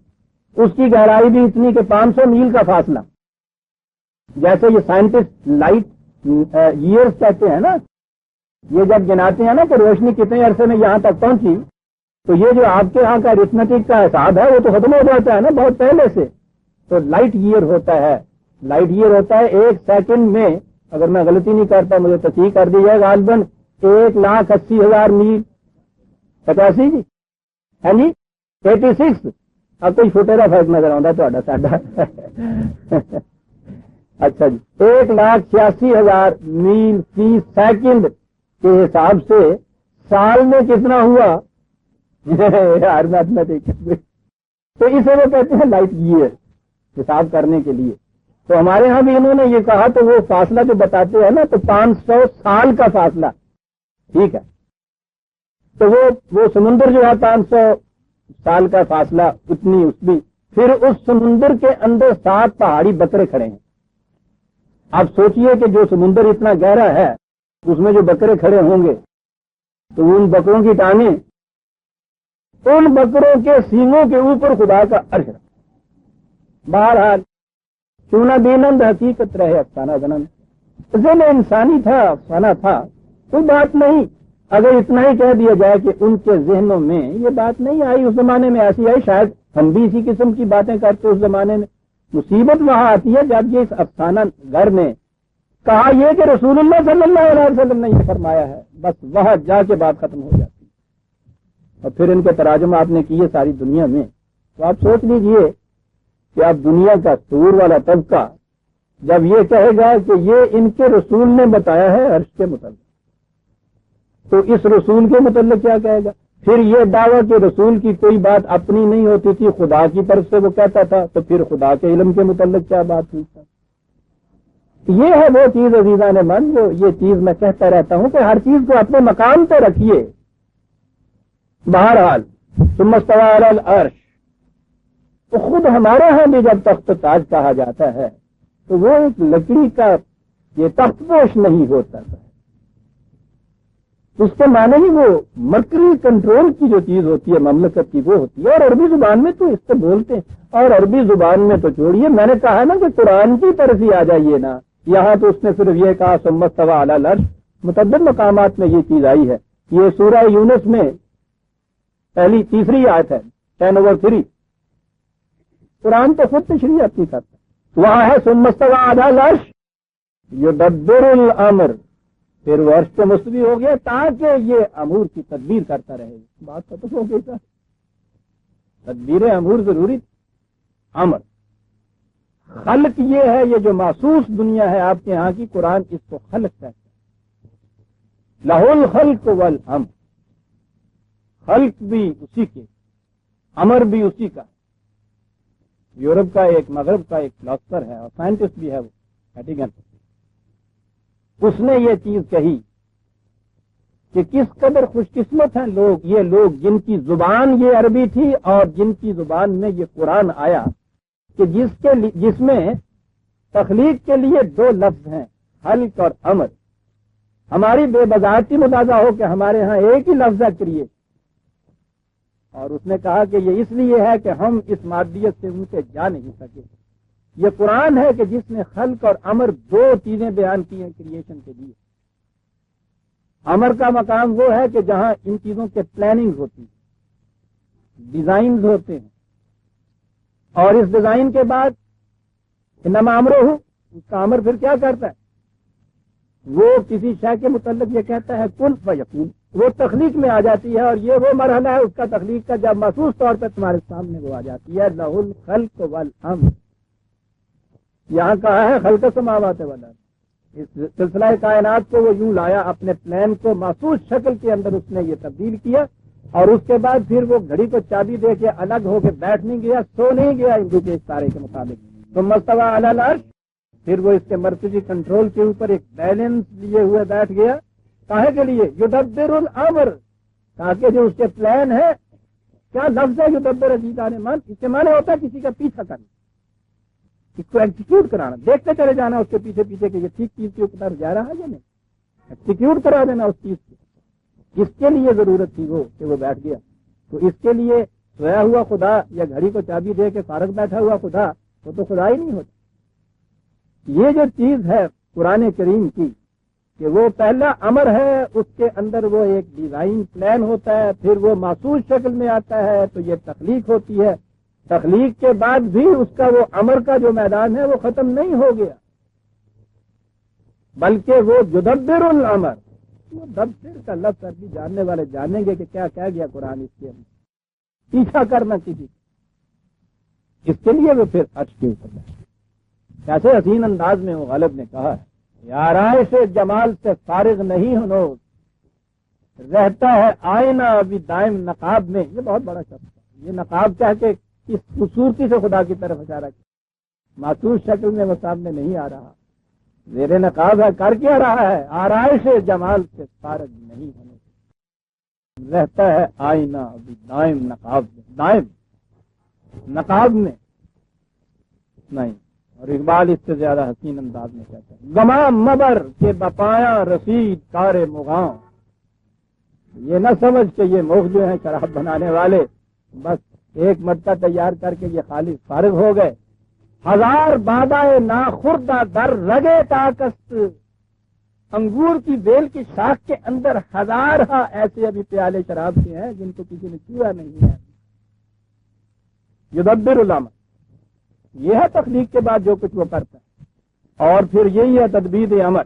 اس کی گہرائی بھی اتنی کہ 500 میل کا فاصلہ. جیسے یہ سائنٹسٹ لائٹ ایئرز کہتے ہیں نا, یہ جب گناتے ہیں نا کہ روشنی کتنے عرصے میں یہاں تک پہنچی, تو یہ جو آپ کے یہاں کا ارتھمیٹک کا حساب ہے وہ تو ختم ہو جاتا ہے نا بہت پہلے سے. تو لائٹ ایئر ہوتا ہے, لائٹ ایئر ہوتا ہے 1 سیکنڈ میں, اگر میں غلطی نہیں کرتا مجھے تصحیح کر دی جائے, غالباً 1,80,000 میل, 85 جی ہے جی 86. اب کوئی چھوٹے کا فرق نظر آتا ہے, اچھا جی، 1,86,000 میل فی سیکنڈ کے حساب سے سال میں کتنا ہوا؟ یار میتھمیٹکس تو اسے وہ کہتے ہیں لائٹ ایئر حساب کرنے کے لیے. تو ہمارے ہاں بھی انہوں نے یہ کہا تو وہ فاصلہ جو بتاتے ہیں نا تو 500 سال کا فاصلہ، ٹھیک ہے. تو وہ سمندر جو ہے 500 سال کا فاصلہ اتنی اس بھی، پھر اس سمندر کے اندر 7 پہاڑی بکرے کھڑے ہیں. آپ سوچئے کہ جو سمندر اتنا گہرا ہے اس میں جو بکرے کھڑے ہوں گے تو ان بکروں کی ٹانگیں ان بکروں کے سینگوں کے اوپر خدا کا عرش ہے. بہرحال کیوں نہ بینند حقیقت رہے افسانہ زنن، ذہن انسانی تھا، افسانہ تھا، کوئی بات نہیں. اگر اتنا ہی کہہ دیا جائے کہ ان کے ذہنوں میں یہ بات نہیں آئی، اس زمانے میں ایسی آئی، شاید ہم بھی اسی قسم کی باتیں کرتے اس زمانے میں. مصیبت وہاں آتی ہے جب یہ اس افسانہ گھر نے کہا یہ کہ رسول اللہ صلی اللہ علیہ وسلم نے یہ فرمایا ہے، بس وہاں جا کے بات ختم ہو جاتی ہے. اور پھر ان کے تراجم آپ نے کیے ساری دنیا میں، تو آپ سوچ لیجئے کہ اب دنیا کا سور والا طبقہ جب یہ کہے گا کہ یہ ان کے رسول نے بتایا ہے عرش کے متعلق، تو اس رسول کے متعلق کیا کہے گا؟ پھر یہ دعویٰ کہ رسول کی کوئی بات اپنی نہیں ہوتی تھی، خدا کی طرف سے وہ کہتا تھا، تو پھر خدا کے علم کے متعلق کیا بات ہوئی تھا؟ یہ ہے وہ چیز عزیزان من، جو یہ چیز میں کہتا رہتا ہوں کہ ہر چیز کو اپنے مقام پہ رکھیے. بہرحال ثم استوى علی العرش، تو خود ہمارے ہاں بھی جب تخت تاج کہا جاتا ہے تو وہ ایک لکڑی کا یہ تخت پوش نہیں ہوتا تھا، اس کے معنی ہی وہ مرکری کنٹرول کی جو چیز ہوتی ہے مملکت کی وہ ہوتی ہے. اور عربی زبان میں تو اس سے بولتے ہیں، اور عربی زبان میں تو چھوڑیے، میں نے کہا نا کہ قرآن کی طرف ہی آ جائیے نا، یہاں تو اس نے صرف یہ کہا ثم استوى علی العرش. متعدد مقامات میں یہ چیز آئی ہے. یہ سورہ یونس میں پہلی تیسری آیت ہے 10/3. قرآن تو خود تشریح اپنی کرتا ہے، وہاں ہے ثم استوى علی العرش یدبر الامر، پھر وہ عرش پہ مستوی ہو گیا تاکہ یہ امور کی تدبیر کرتا رہے. بات ختم ہو گئی. تدبیر امور ضروری، امر خلق یہ ہے، یہ جو محسوس دنیا ہے آپ کے ہاں کی، قرآن اس کو خلق کہتا ہے. لہ الخلق والامر، خلق بھی اسی کے، امر بھی اسی کا. یورپ کا ایک مغرب کا ایک فلاسفر ہے اور سائنٹسٹ بھی ہے، وہ ہیٹیگن، اس نے یہ چیز کہی کہ کس قدر خوش قسمت ہیں لوگ، یہ لوگ جن کی زبان یہ عربی تھی اور جن کی زبان میں یہ قرآن آیا، کہ جس میں تخلیق کے لیے 2 لفظ ہیں، خلق اور امر. ہماری بے بذاتی متضاد ہو کہ ہمارے ہاں ایک ہی لفظ ہے کریے، اور اس نے کہا کہ یہ اس لیے ہے کہ ہم اس مادیت سے ان سے جا نہیں سکے. یہ قرآن ہے کہ جس نے خلق اور امر 2 چیزیں بیان کی ہیں کریشن کے لیے. امر کا مقام وہ ہے کہ جہاں ان چیزوں کے پلاننگ ہوتی ہے، ڈیزائنز ہوتے ہیں، اور اس ڈیزائن کے بعد انما امرہ، اس کا امر پھر کیا کرتا ہے؟ وہ کسی شے کے متعلق یہ کہتا ہے کن فیکون، وہ تخلیق میں آ جاتی ہے. اور یہ وہ مرحلہ ہے اس کا تخلیق کا جب محسوس طور پر تمہارے سامنے وہ آ جاتی ہے. لہ الخلق والامر، یہاں کہا ہے خلق السماوات والارض. اس سلسلہ کائنات کو وہ یوں لایا، اپنے پلان کو محسوس شکل کے اندر اس نے یہ تبدیل کیا، اور اس کے بعد پھر وہ گھڑی کو چابی دے کے الگ ہو کے بیٹھ نہیں گیا، سو نہیں گیا ہندو کے اشارے کے مطابق. ثم استوى علی العرش، پھر وہ اس کے مرکزی کنٹرول کے اوپر ایک بیلنس لیے ہوئے بیٹھ گیا. کاہے کے لیے؟ یدبر الامر، تاکہ جو اس کے پلان ہے، کیا لفظ ہے یدبر عزیزان من؟ اس کے معنی ہوتا ہے کسی کا پیچھا کرنا، اس کو ایگزیکیوٹ کرانا، دیکھتے چلے جانا اس کے پیچھے پیچھے کہ یہ ٹھیک چیز کے اوپر جا رہا ہے یا نہیں، ایگزیکیوٹ کرا دینا اس چیز کو. اس کے لیے ضرورت تھی وہ کہ وہ بیٹھ گیا. تو اس کے لیے سویا ہوا خدا یا گھڑی کو چابی دے کے فارغ بیٹھا ہوا خدا، وہ تو خدا ہی نہیں ہوتا. یہ جو چیز ہے قرآن کریم کی کہ وہ پہلا امر ہے، اس کے اندر وہ ایک ڈیزائن پلان ہوتا ہے، پھر وہ محسوس شکل میں آتا ہے تو یہ تخلیق ہوتی ہے. تخلیق کے بعد بھی اس کا وہ امر کا جو میدان ہے وہ ختم نہیں ہو گیا، بلکہ وہ یدبر الامر. وہ دبر کا لفظ عربی جاننے والے جانیں گے کہ کیا کہہ گیا قرآن اس کے اندر. پیچھا کرنا کسی، اس کے لیے وہ پھر عرش کے اوپر ہے. کیسے حسین انداز میں وہ غالب نے کہا ہے، آرائش جمال سے فارغ نہیں ہنوز، رہتا ہے آئینہ ابھی دائم نقاب میں. یہ بہت بڑا شخص ہے. یہ نقاب کہہ کے اس خوبصورتی سے خدا کی طرف اشارہ کیا، معصوص شکل میں وہ سامنے نہیں آ رہا، زیر نقاب ہے. کر کیا رہا ہے؟ آرائش جمال سے فارغ نہیں ہنوز، رہتا ہے آئینہ ابھی دائم نقاب میں. دائم نقاب میں نہیں. اور اقبال اس سے زیادہ حسین انداز میں کہتا ہے، گما مبر کے بپایا رسید کار مغاں. یہ نہ سمجھ کہ یہ موغ جو ہیں شراب بنانے والے بس ایک مرتبہ تیار کر کے یہ خالی فارغ ہو گئے. ہزار بادائے ناخردہ در رگے تاکست، انگور کی بیل کی شاخ کے اندر ہزار ایسے ابھی پیالے شراب کے ہیں جن کو کسی نے چھوا نہیں ہے. یدبر الامر، یہ ہے تخلیق کے بعد جو کچھ وہ کرتا ہے. اور پھر یہی ہے تدبیر امر،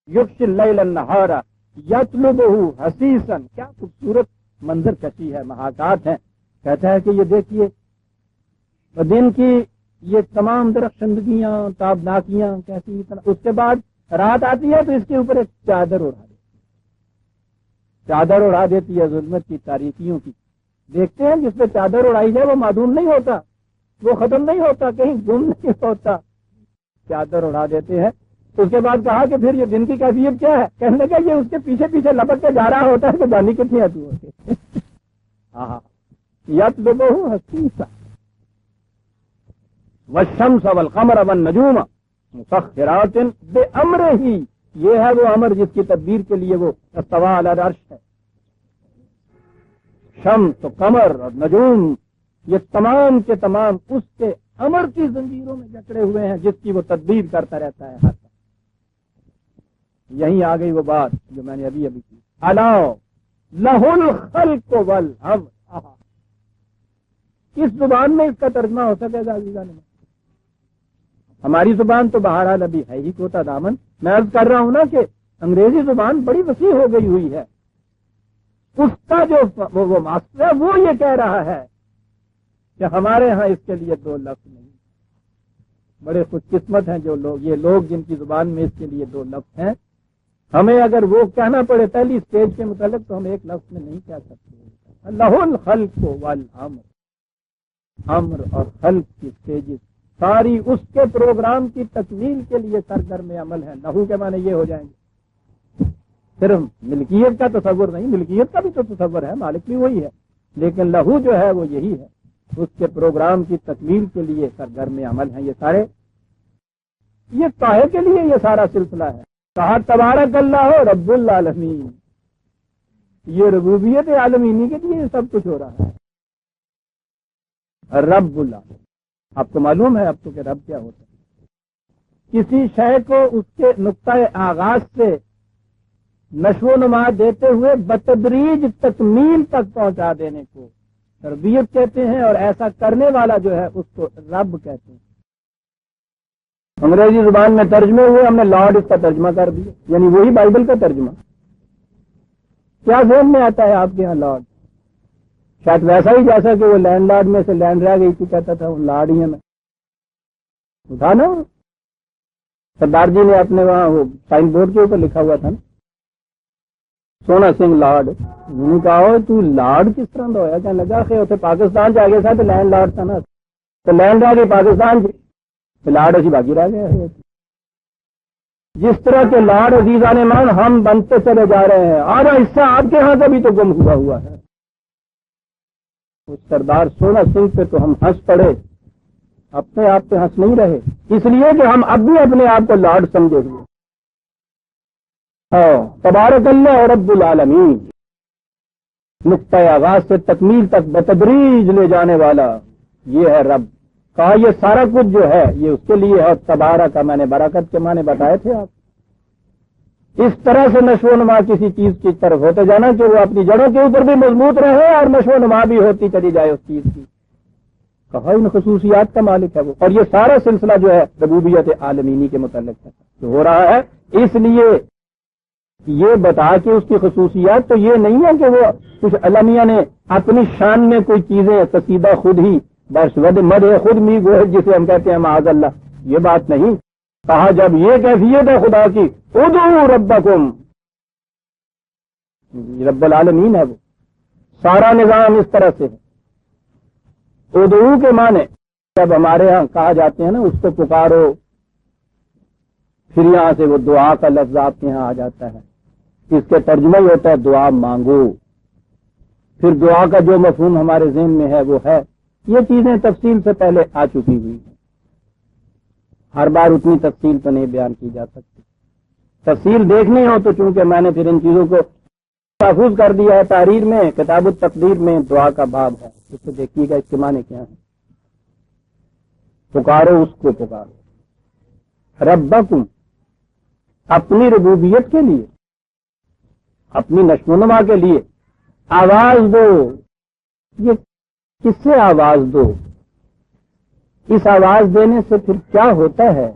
یغشی اللیل النہار یطلبہ حسیسا. کیا خوبصورت منظر کشی ہے، محاکات ہیں. کہتا ہے کہ یہ دیکھیے دن کی یہ تمام درخشندگیاں تابناکیاں کیسی، اس کے بعد رات آتی ہے تو اس کے اوپر ایک چادر اڑا دیتی ہے ظلمت کی تاریکیوں کی. دیکھتے ہیں جس پہ چادر اڑائی جائے وہ معدوم نہیں ہوتا، وہ ختم نہیں ہوتا، کہیں گم نہیں ہوتا. چادر اڑا دیتے ہیں. اس کے بعد کہا کہ پھر یہ دن کی کیفیت کیا ہے؟ کہنے کا یہ اس کے پیچھے پیچھے لپک کے جا رہا ہوتا ہے کہ جانی کتنی آتی ہوتی. ہاں یطلبہ حسیسا والشمس والقمر والنجوم مسخرات بامرہ. یہ ہے وہ امر جس کی تدبیر کے لیے وہ استویٰ علی العرش ہے. شمس و قمر اور نجوم یہ تمام کے تمام اس کے امر کی زنجیروں میں جکڑے ہوئے ہیں جس کی وہ تدبیر کرتا رہتا ہے ہر وقت. یہیں آ گئی وہ بات جو میں نے ابھی کی، الا لہ الخلق والامر. کس زبان میں اس کا ترجمہ ہو سکے گا عزیزان؟ ہماری زبان تو بہرحال ابھی ہے ہی کوتا دامن. میں عرض کر رہا ہوں نا کہ انگریزی زبان بڑی وسیع ہو گئی ہوئی ہے. اس کا جو وہ ماسٹر ہے وہ یہ کہہ رہا ہے کہ ہمارے ہاں اس کے لیے دو لفظ نہیں. بڑے خوش قسمت ہیں جو لوگ، یہ لوگ جن کی زبان میں اس کے لیے دو لفظ ہیں. ہمیں اگر وہ کہنا پڑے پہلی اسٹیج کے متعلق تو ہم ایک لفظ میں نہیں کہہ سکتے. لہ الخلق والامر، امر اور خلق کی اسٹیجز ساری اس کے پروگرام کی تکمیل کے لیے سرگرم عمل ہے. لہو کے معنی یہ ہو جائیں گے. صرف ملکیت کا تصور نہیں، ملکیت کا بھی تو تصور ہے، مالک بھی وہی ہے، لیکن لہو جو ہے وہ یہی ہے. اس کے پروگرام کی تکمیل کے لیے سرگرم عمل ہیں یہ سارے. یہ کاہے کے لیے یہ سارا سلسلہ ہے؟ کہا تبارک اللہ رب العالمین. یہ ربوبیت عالمینی کے لیے یہ سب کچھ ہو رہا ہے. رب العالمین، آپ کو معلوم ہے اب تو کہ رب کیا ہوتا ہے؟ کسی شے کو اس کے نقطۂ آغاز سے نشو و نما دیتے ہوئے بتدریج تکمیل تک پہنچا دینے کو تربیت کہتے ہیں، اور ایسا کرنے والا جو ہے اس کو رب کہتے ہیں. انگریزی زبان میں ترجمے ہوئے، ہم نے لارڈ اس کا ترجمہ کر دیا، یعنی وہی بائبل کا ترجمہ. کیا ذہن میں آتا ہے آپ کے ہاں لارڈ؟ شاید ویسا ہی جیسا کہ وہ لینڈ لارڈ میں سے لینڈ رہ گئی تھی، کہتا تھا وہ لارڈ ہی ہے. میں اٹھا نا سردار جی نے اپنے وہاں وہ سائن بورڈ کے اوپر لکھا ہوا تھا نا، سونا سنگھ لارڈ. انہوں نے کہا تو لارڈ کس طرح ہوا؟ کہنے لگا کہ اتنے پاکستان سے آگے تھا تو لینڈ لارڈ تھا نا، تو لینڈ رہ گئی پاکستان کی، لارڈ اسی باقی رہ گئے. جس طرح کے لارڈ عزیزان مان ہم بنتے چلے جا رہے ہیں، آدھا حصہ آپ کے ہاں کا بھی تو گم ہوا ہے. اس سردار سونا سنگھ پہ تو ہم ہنس پڑے، اپنے آپ پہ ہنس نہیں رہے، اس لیے کہ ہم اب بھی اپنے آپ کو لارڈ سمجھے ہوئے. تبارک اللہ رب العالمین، نقطۂ آغاز سے تکمیل تک بتدریج لے جانے والا یہ ہے رب. کہا یہ سارا کچھ جو ہے یہ اس کے لیے ہے. تبارک کا میں نے برکت کے معنی بتائے تھے آپ. اس طرح سے نشو و نما کسی چیز کی طرف ہوتے جانا کہ وہ اپنی جڑوں کے اوپر بھی مضبوط رہے اور نشو و نما بھی ہوتی چلی جائے اس چیز کی. کہا ان خصوصیات کا مالک ہے وہ. اور یہ سارا سلسلہ جو ہے ربوبیت عالمینی کے متعلق ہے جو ہو رہا ہے. اس لیے یہ بتا کہ اس کی خصوصیات تو یہ نہیں ہے کہ وہ کچھ علمیہ نے اپنی شان میں کوئی چیزیں قصیدہ خود ہی بس مد خود می گو جسے ہم کہتے ہیں معاذ اللہ، یہ بات نہیں. کہا جب یہ کیفیت ہے خدا کی، ادعوا ربکم، رب العالمین ہے وہ، سارا نظام اس طرح سے ہے۔ ادعو کے معنی جب ہمارے ہاں کہا جاتے ہیں نا اس کو پکارو، پھر یہاں سے وہ دعا کا لفظ آپ کے یہاں آ جاتا ہے، اس کے ترجمہ ہی ہوتا ہے دعا مانگو۔ پھر دعا کا جو مفہوم ہمارے ذہن میں ہے وہ ہے، یہ چیزیں تفصیل سے پہلے آ چکی ہوئی ہیں، ہر بار اتنی تفصیل تو نہیں بیان کی جا سکتی۔ تفصیل دیکھنی ہو تو چونکہ میں نے پھر ان چیزوں کو محفوظ کر دیا ہے تحریر میں، کتاب التقدیر میں دعا کا باب ہے، اس سے دیکھیے گا اس کے معنی کیا ہے۔ پکارو اس کو، پکارو ربکم، اپنی ربوبیت کے لیے، اپنی نشو و نما کے لیے آواز دو۔ یہ کس سے آواز دو؟ اس آواز دینے سے پھر کیا ہوتا ہے؟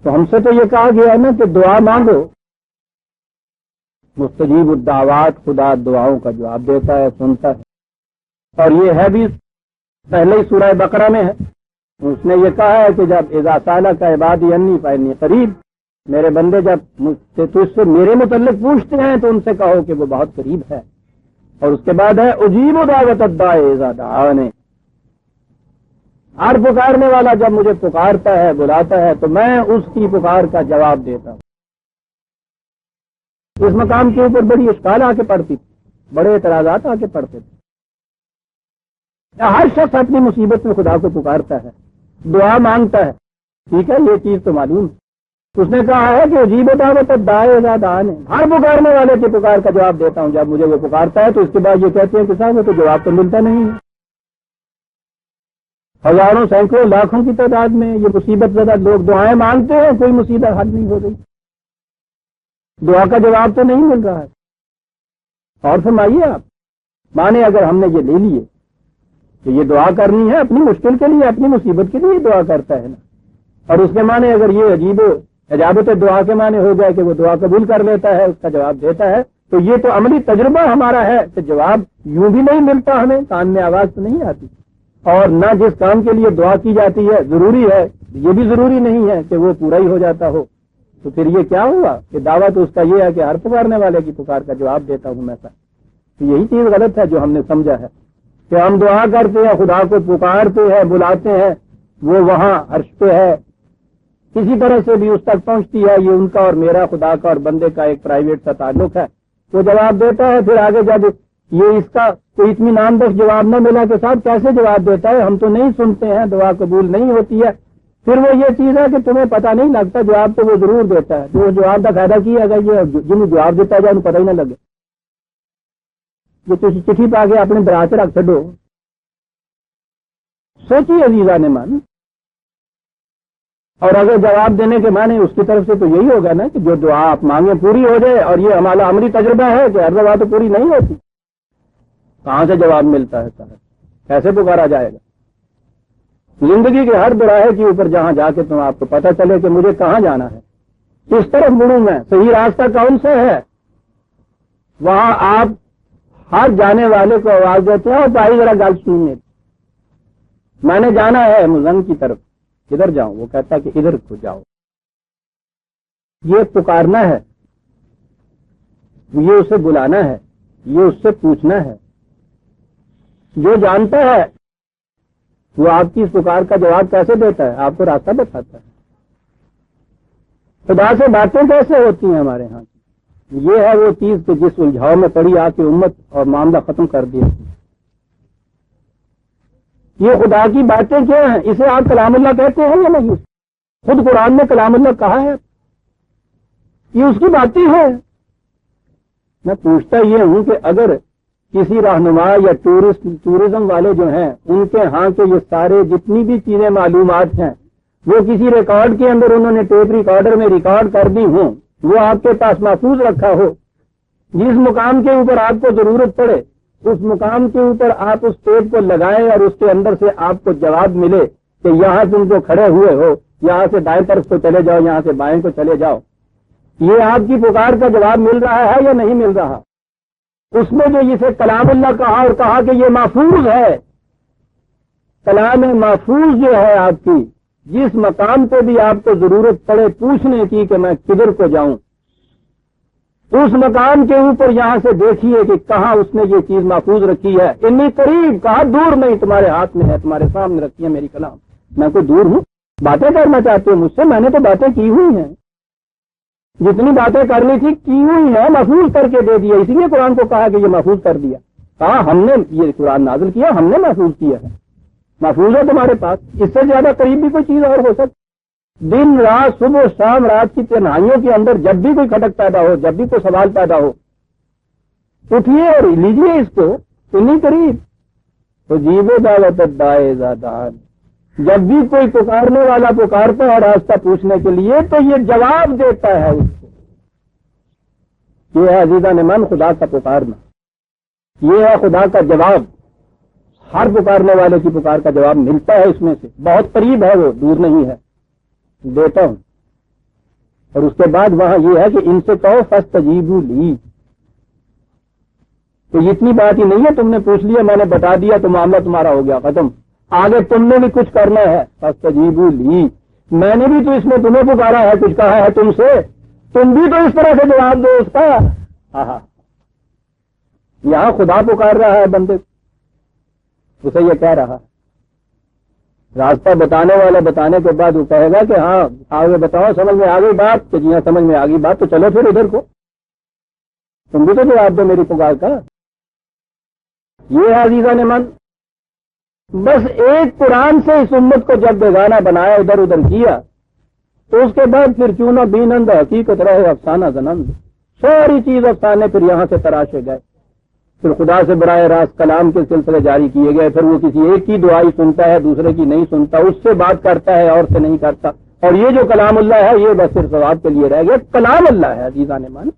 تو ہم سے تو یہ کہا گیا ہے نا کہ دعا مانگو، مستجیب الدعوات، خدا دعاؤں کا جواب دیتا ہے، سنتا ہے، اور یہ ہے بھی پہلے ہی سورہ بقرہ میں ہے، اس نے یہ کہا ہے کہ جب اذا سالک عبادی انی فانی قریب، میرے بندے جب مجھ سے تجھ سے میرے متعلق پوچھتے ہیں تو ان سے کہو کہ وہ بہت قریب ہے، اور اس کے بعد ہے اجیب دعوت الداعی اذا دعانی، ہر پکارنے والا جب مجھے پکارتا ہے، بلاتا ہے، تو میں اس کی پکار کا جواب دیتا ہوں۔ اس مقام کے اوپر بڑی اشکال آ کے پڑتی تھی، بڑے اعتراضات آ کے پڑتے تھے۔ ہر شخص اپنی مصیبت میں خدا کو پکارتا ہے، دعا مانگتا ہے، ٹھیک ہے، یہ چیز تو معلوم ہے۔ اس نے کہا ہے کہ عجیب دعوت الداعی اذا دعانی، ہر پکارنے والے کی پکار کا جواب دیتا ہوں جب مجھے وہ پکارتا ہے۔ تو اس کے بعد یہ کہتے ہیں کہ صاحب وہ تو جواب تو ملتا نہیں ہے۔ ہزاروں، سینکڑوں، لاکھوں کی تعداد میں یہ مصیبت زدہ لوگ دعائیں مانگتے ہیں، کوئی مصیبت حل نہیں ہو رہی، دعا کا جواب تو نہیں مل رہا ہے۔ اور فرمائیے آپ، مانے اگر ہم نے یہ لے لیے کہ یہ دعا کرنی ہے اپنی مشکل کے لیے، اپنی مصیبت کے لیے دعا کرتا ہے نا، اور اس کے معنی اگر یہ عجیب اجابت دعا کے معنی ہو جائے کہ وہ دعا قبول کر لیتا ہے، اس کا جواب دیتا ہے، تو یہ تو عملی تجربہ ہمارا ہے کہ جواب یوں بھی نہیں ملتا، ہمیں کان میں آواز تو نہیں آتی، اور نہ جس کام کے لیے دعا کی جاتی ہے ضروری ہے، یہ بھی ضروری نہیں ہے کہ وہ پورا ہی ہو جاتا ہو۔ تو پھر یہ کیا ہوا کہ دعویٰ تو اس کا یہ ہے کہ ہر پکارنے والے کی پکار کا جواب دیتا ہوں میں۔ تو یہی چیز غلط ہے جو ہم نے سمجھا ہے کہ ہم دعا کرتے ہیں، خدا کو پکارتے ہیں، بلاتے ہیں، وہ وہاں عرش پہ ہے، کسی طرح سے بھی اس تک پہنچتی ہے، یہ ان کا اور میرا، خدا کا اور بندے کا ایک پرائیویٹ سا تعلق ہے، وہ جواب دیتا ہے۔ پھر آگے جب یہ اس کا کوئی اطمینان بخش جواب نہ ملا کہ صاحب کیسے جواب دیتا ہے، ہم تو نہیں سنتے ہیں، دعا قبول نہیں ہوتی ہے، پھر وہ یہ چیز ہے کہ تمہیں پتہ نہیں لگتا، جواب تو وہ ضرور دیتا ہے، جو جواب کا فائدہ کیا اگر یہ جنہیں جواب دیتا جائے انہیں پتہ ہی نہ لگے، یہ چٹھی پا کے اپنے برا سے رکھ چھڈو۔ سوچیے عزیزان من، اور اگر جواب دینے کے معنی اس کی طرف سے تو یہی ہوگا نا کہ جو دعا آپ مانگیں پوری ہو جائے، اور یہ ہمارا عملی تجربہ ہے کہ ہر دعا تو پوری نہیں ہوتی، کہاں سے جواب ملتا ہے صاحب، کیسے پکارا جائے گا؟ زندگی کے ہر براہے کے اوپر جہاں جا کے تم آپ کو پتہ چلے کہ مجھے کہاں جانا ہے، کس طرف مڑوں میں، صحیح راستہ کون سے ہے، وہاں آپ ہر جانے والے کو آواز دیتے ہیں اور بھائی ذرا گل سننے، میں نے جانا ہے مزن کی طرف، کدھر جاؤں؟ وہ کہتا ہے کہ ادھر کو جاؤ۔ یہ پکارنا ہے، یہ اسے بلانا ہے، یہ اس سے پوچھنا ہے۔ جو جانتا ہے وہ آپ کی اس پکار کا جواب کیسے دیتا ہے، آپ کو راستہ بتاتا ہے۔ خدا سے باتیں کیسے ہوتی ہیں ہمارے ہاں، یہ ہے وہ چیز کہ جس الجھاؤ میں پڑی آ کے امت اور معاملہ ختم کر دیا۔ یہ خدا کی باتیں کیا ہیں؟ اسے آپ کلام اللہ کہتے ہیں یا نہیں؟ خود قرآن نے کلام اللہ کہا ہے، یہ اس کی باتیں ہیں۔ میں پوچھتا یہ ہوں کہ اگر کسی رہنما یا ٹورزم والے جو ہیں ان کے ہاں کے یہ سارے جتنی بھی چیزیں معلومات ہیں وہ کسی ریکارڈ کے اندر انہوں نے ٹیپ ریکارڈر میں ریکارڈ کر دی ہوں، وہ آپ کے پاس محفوظ رکھا ہو، جس مقام کے اوپر آپ کو ضرورت پڑے اس مقام کے اوپر آپ اس ٹیپ کو لگائیں اور اس کے اندر سے آپ کو جواب ملے کہ یہاں تم جو کھڑے ہوئے ہو یہاں سے دائیں طرف کو چلے جاؤ، یہاں سے بائیں کو چلے جاؤ، یہ آپ کی پکار کا جواب مل رہا ہے یا نہیں مل رہا؟ اس میں جو اسے کلام اللہ کہا اور کہا کہ یہ محفوظ ہے، کلام محفوظ جو ہے آپ کی جس مقام پہ بھی آپ کو ضرورت پڑے پوچھنے کی کہ میں کدھر کو جاؤں، اس مقام کے اوپر یہاں سے دیکھیے کہ کہاں اس نے یہ چیز محفوظ رکھی ہے، اتنی قریب، کہاں دور نہیں، تمہارے ہاتھ میں ہے، تمہارے سامنے رکھی ہے میری کلام۔ میں کوئی دور ہوں؟ باتیں کرنا چاہتے ہو مجھ سے؟ میں نے تو باتیں کی ہوئی ہیں، جتنی باتیں کرنی تھی کی ہوئی ہیں، محفوظ کر کے دے دیا۔ اسی لیے قرآن کو کہا کہ یہ محفوظ کر دیا، کہا ہم نے یہ قرآن نازل کیا، ہم نے محفوظ کیا ہے، محفوظ ہے تمہارے پاس۔ اس سے زیادہ قریب بھی کوئی چیز اور ہو سکتی؟ دن رات، صبح شام، رات کی تنہائیوں کے اندر جب بھی کوئی کھٹک پیدا ہو، جب بھی کوئی سوال پیدا ہو، اٹھیے اور لیجیے اس کو، اتنی قریب۔ تو جیبو دعوت دائے زادان، جب بھی کوئی پکارنے والا پکارتا ہے راستہ پوچھنے کے لیے تو یہ جواب دیتا ہے اس کو۔ یہ ہے عزیزان من خدا کا پکارنا، یہ ہے خدا کا جواب۔ ہر پکارنے والے کی پکار کا جواب ملتا ہے، اس میں سے بہت قریب ہے، وہ دور نہیں ہے، دیتا ہوں۔ اور اس کے بعد وہاں یہ ہے کہ ان سے کہو فاستجیبوا لی، تو اتنی بات ہی نہیں ہے تم نے پوچھ لیا، میں نے بتا دیا تو معاملہ تمہارا ہو گیا ختم۔ آگے تم نے بھی کچھ کرنا ہے، فاستجیبوا لی، میں نے بھی تو اس میں تمہیں پکارا ہے، کچھ کہا ہے تم سے، تم بھی تو اس طرح سے جواب دو اس کا۔ یہاں خدا پکار رہا ہے بندے کو، اسے یہ کہہ رہا، راستہ بتانے والا بتانے کے بعد وہ کہے گا کہ ہاں آگے بتاؤ، سمجھ میں آ گئی بات؟ کہ جی ہاں سمجھ میں آ گئی بات، تو چلو پھر ادھر کو، تم بھی تو جواب دو میری پکار کا۔ یہ ہے عزیزان من، بس ایک قرآن سے اس امت کو جب بیگانہ بنایا، ادھر ادھر کیا، تو اس کے بعد پھر کیوں نہ بینند حقیقت رہے افسانہ زنند، ساری چیز افسانے پھر یہاں سے تراشے گئے، پھر خدا سے براہ راست کلام کے سلسلے جاری کیے گئے، پھر وہ کسی ایک کی دعائی سنتا ہے، دوسرے کی نہیں سنتا، اس سے بات کرتا ہے اور سے نہیں کرتا، اور یہ جو کلام اللہ ہے یہ بس صرف ثواب کے لیے رہ گیا۔ کلام اللہ ہے عزیزان من،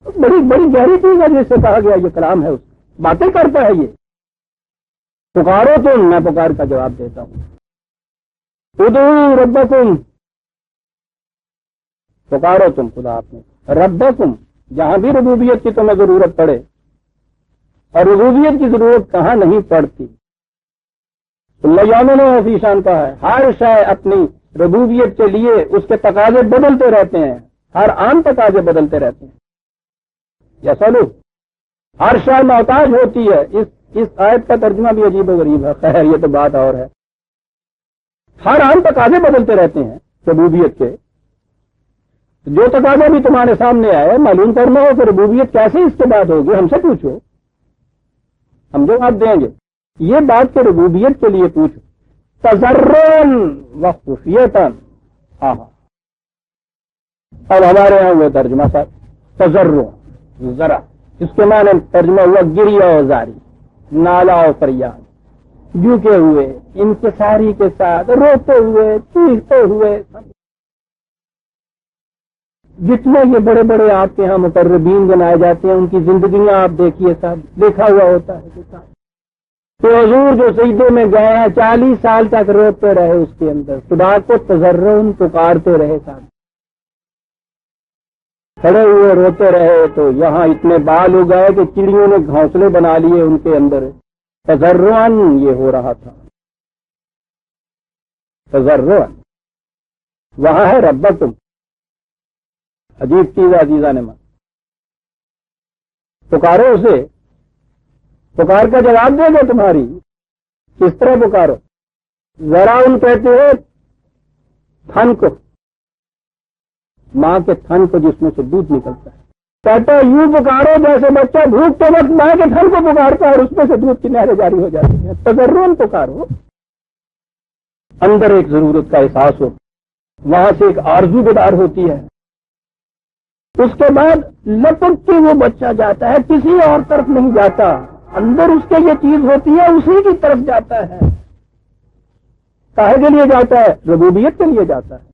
بڑی بڑی گہری چیز ہے جس سے کہا گیا یہ کلام ہے، اس باتیں کرتا ہے یہ۔ پکارو تم، میں پکار کا جواب دیتا ہوں۔ ادعوا ربکم، پکارو تم خدا اپنے ربکم، جہاں بھی ربوبیت کی تمہیں ضرورت پڑے، اور ربوبیت کی ضرورت کہاں نہیں پڑتی، اللہ یامن فی شان کا ہے، ہر شے اپنی ربوبیت کے لیے اس کے تقاضے بدلتے رہتے ہیں، ہر آن تقاضے بدلتے رہتے ہیں۔ یسلو، ہر شے محتاج ہوتی ہے۔ اس آیت کا ترجمہ بھی عجیب و غریب ہے، خیر یہ تو بات اور ہے۔ ہر آن تقاضے بدلتے رہتے ہیں ربوبیت کے، جو تقاضا بھی تمہارے سامنے آئے، معلوم کرنا ہو کہ ربوبیت کیسے اس کے بعد ہوگی، ہم سے پوچھو، ہم جواب دیں گے۔ یہ بات کہ ربوبیت کے لیے پوچھو، تضرعاً و خفیۃً۔ اب ہمارے یہاں وہ ترجمہ صاحب تضرع، ذرا اس کے معنی ترجمہ ہوا گریہ و زاری، نالا و فریاد، جھکے ہوئے، انکساری کے ساتھ، روتے ہوئے، چیختے ہوئے۔ جتنے یہ بڑے بڑے آپ کے ہاں مقربین بنائے جاتے ہیں، ان کی زندگیاں آپ دیکھیے صاحب، دیکھا ہوا ہوتا ہے کہ حضور جو سجدے میں گئے ہیں 40 سال تک روتے رہے، اس کے اندر خدا کو تضرعاً پکارتے رہے صاحب، کھڑے ہوئے روتے رہے، تو یہاں اتنے بال ہو گئے کہ چڑیوں نے گھونسلے بنا لیے ان کے اندر، تضرعاً یہ ہو رہا تھا، تضرعاً۔ وہاں ہے ربکم، عجیب چیز ہے عزیزان من، پکارو اسے، پکار کا جواب دے گا تمہاری، کس طرح پکارو؟ ذرا ان کہتے ہیں تھن کو، ماں کے تھن کو جس میں سے دودھ نکلتا ہے، کہتا ہے یوں پکارو جیسے بچہ بھوکتے وقت ماں کے تھن کو پکارتا ہے اور اس میں سے دودھ کی نہریں جاری ہو جاتی ہیں۔ تضرعاً پکارو، اندر ایک ضرورت کا احساس ہو، وہاں سے ایک آرزو بیدار ہوتی ہے، اس کے بعد لپک کے وہ بچہ جاتا ہے، کسی اور طرف نہیں جاتا، اندر اس کے یہ چیز ہوتی ہے، اسی کی طرف جاتا ہے۔ کاہے کے لیے جاتا ہے؟ ربوبیت کے لیے جاتا ہے۔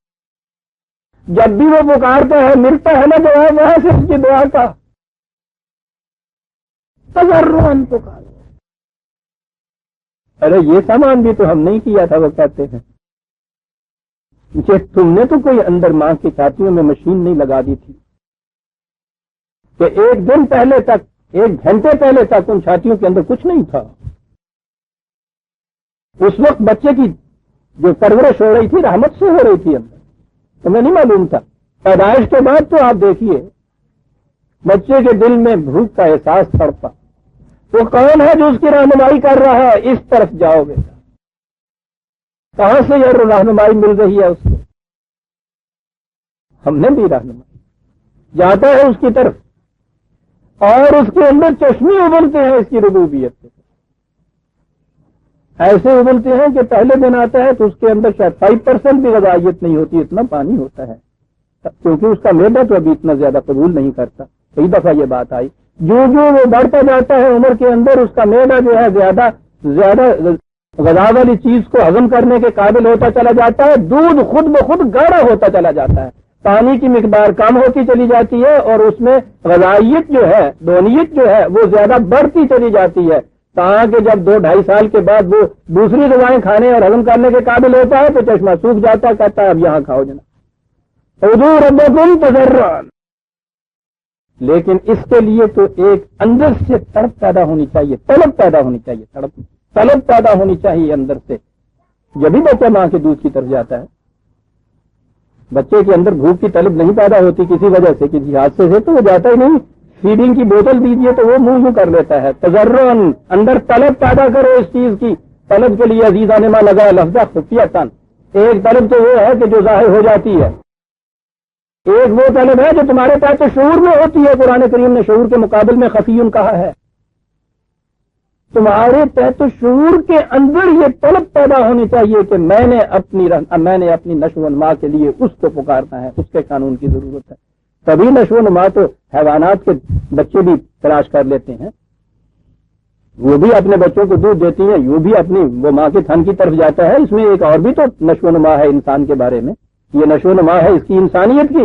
جب بھی وہ پکارتا ہے ملتا ہے نا جواب وہاں سے اس کی دعا کا، تضرعاً پکار۔ ارے یہ سامان بھی تو ہم نہیں کیا تھا، وہ کہتے ہیں کہ تم نے تو کوئی اندر ماں کی چھاتیوں میں مشین نہیں لگا دی تھی کہ ایک دن پہلے تک، ایک گھنٹے پہلے تک ان چھاتیوں کے اندر کچھ نہیں تھا۔ اس وقت بچے کی جو پرورش ہو رہی تھی رحمت سے ہو رہی تھی اندر، تمہیں نہیں معلوم تھا. پیدائش کے بعد تو آپ دیکھیے بچے کے دل میں بھوک کا احساس پڑتا. وہ کون ہے جو اس کی رہنمائی کر رہا ہے؟ اس طرف جاؤ بیٹا. کہاں سے یہ رہنمائی مل رہی ہے اس کو؟ ہم نے بھی رہنمائی جاتا ہے اس کی طرف، اور اس کے اندر چشمے ابلتے ہیں اس کی ربوبیت سے. ایسے ابلتے ہیں کہ پہلے دن آتا ہے تو اس کے اندر شاید 5% بھی غذائیت نہیں ہوتی، اتنا پانی ہوتا ہے، کیونکہ اس کا معدہ تو ابھی اتنا زیادہ قبول نہیں کرتا. کئی دفعہ یہ بات آئی. جو وہ بڑھتا جاتا ہے عمر کے اندر، اس کا معدہ جو ہے زیادہ غذا والی چیز کو ہضم کرنے کے قابل ہوتا چلا جاتا ہے. دودھ خود بخود گاڑھا ہوتا چلا جاتا ہے، پانی کی مقدار کم ہوتی چلی جاتی ہے، اور اس میں غذائیت جو ہے، دونیت جو ہے، وہ زیادہ بڑھتی چلی جاتی ہے. تاکہ جب 2-2.5 سال کے بعد وہ دوسری غذائیں کھانے اور ہضم کرنے کے قابل ہوتا ہے تو چشمہ سوکھ جاتا ہے، کہتا ہے اب یہاں کھاؤ جناب ادعوا ربکم تضرعا. لیکن اس کے لیے تو ایک اندر سے تڑپ پیدا ہونی چاہیے، طلب پیدا ہونی چاہیے، طلب پیدا ہونی چاہیے اندر سے. جبھی بچہ ماں کے دودھ کی طرف جاتا ہے. بچے کے اندر بھوک کی طلب نہیں پیدا ہوتی کسی وجہ سے، کسی حادثے سے، تو وہ جاتا ہی نہیں. فیڈنگ کی بوتل دیجیے تو وہ منہ کر لیتا ہے. تضرعا، اندر طلب پیدا کرو اس چیز کی. طلب کے لیے عزیزان ما لگا لفظ خفیہ. ایک طلب تو وہ ہے کہ جو ظاہر ہو جاتی ہے، ایک وہ طلب ہے جو تمہارے تحت شعور میں ہوتی ہے. قرآن کریم نے شعور کے مقابل میں خفیٌ کہا ہے. تمہارے تحت شعور کے اندر یہ طلب پیدا ہونی چاہیے کہ میں نے اپنی نشو و نما کے لیے اس کو پکارنا ہے، اس کے قانون کی ضرورت ہے. تبھی نشو و نما تو حیوانات کے بچے بھی تلاش کر لیتے ہیں، وہ بھی اپنے بچوں کو دودھ دیتی ہیں، وہ بھی اپنی وہ ماں کے تھن کی طرف جاتا ہے. اس میں ایک اور بھی تو نشو و نما ہے انسان کے بارے میں. یہ نشو و نما ہے اس کی انسانیت کی،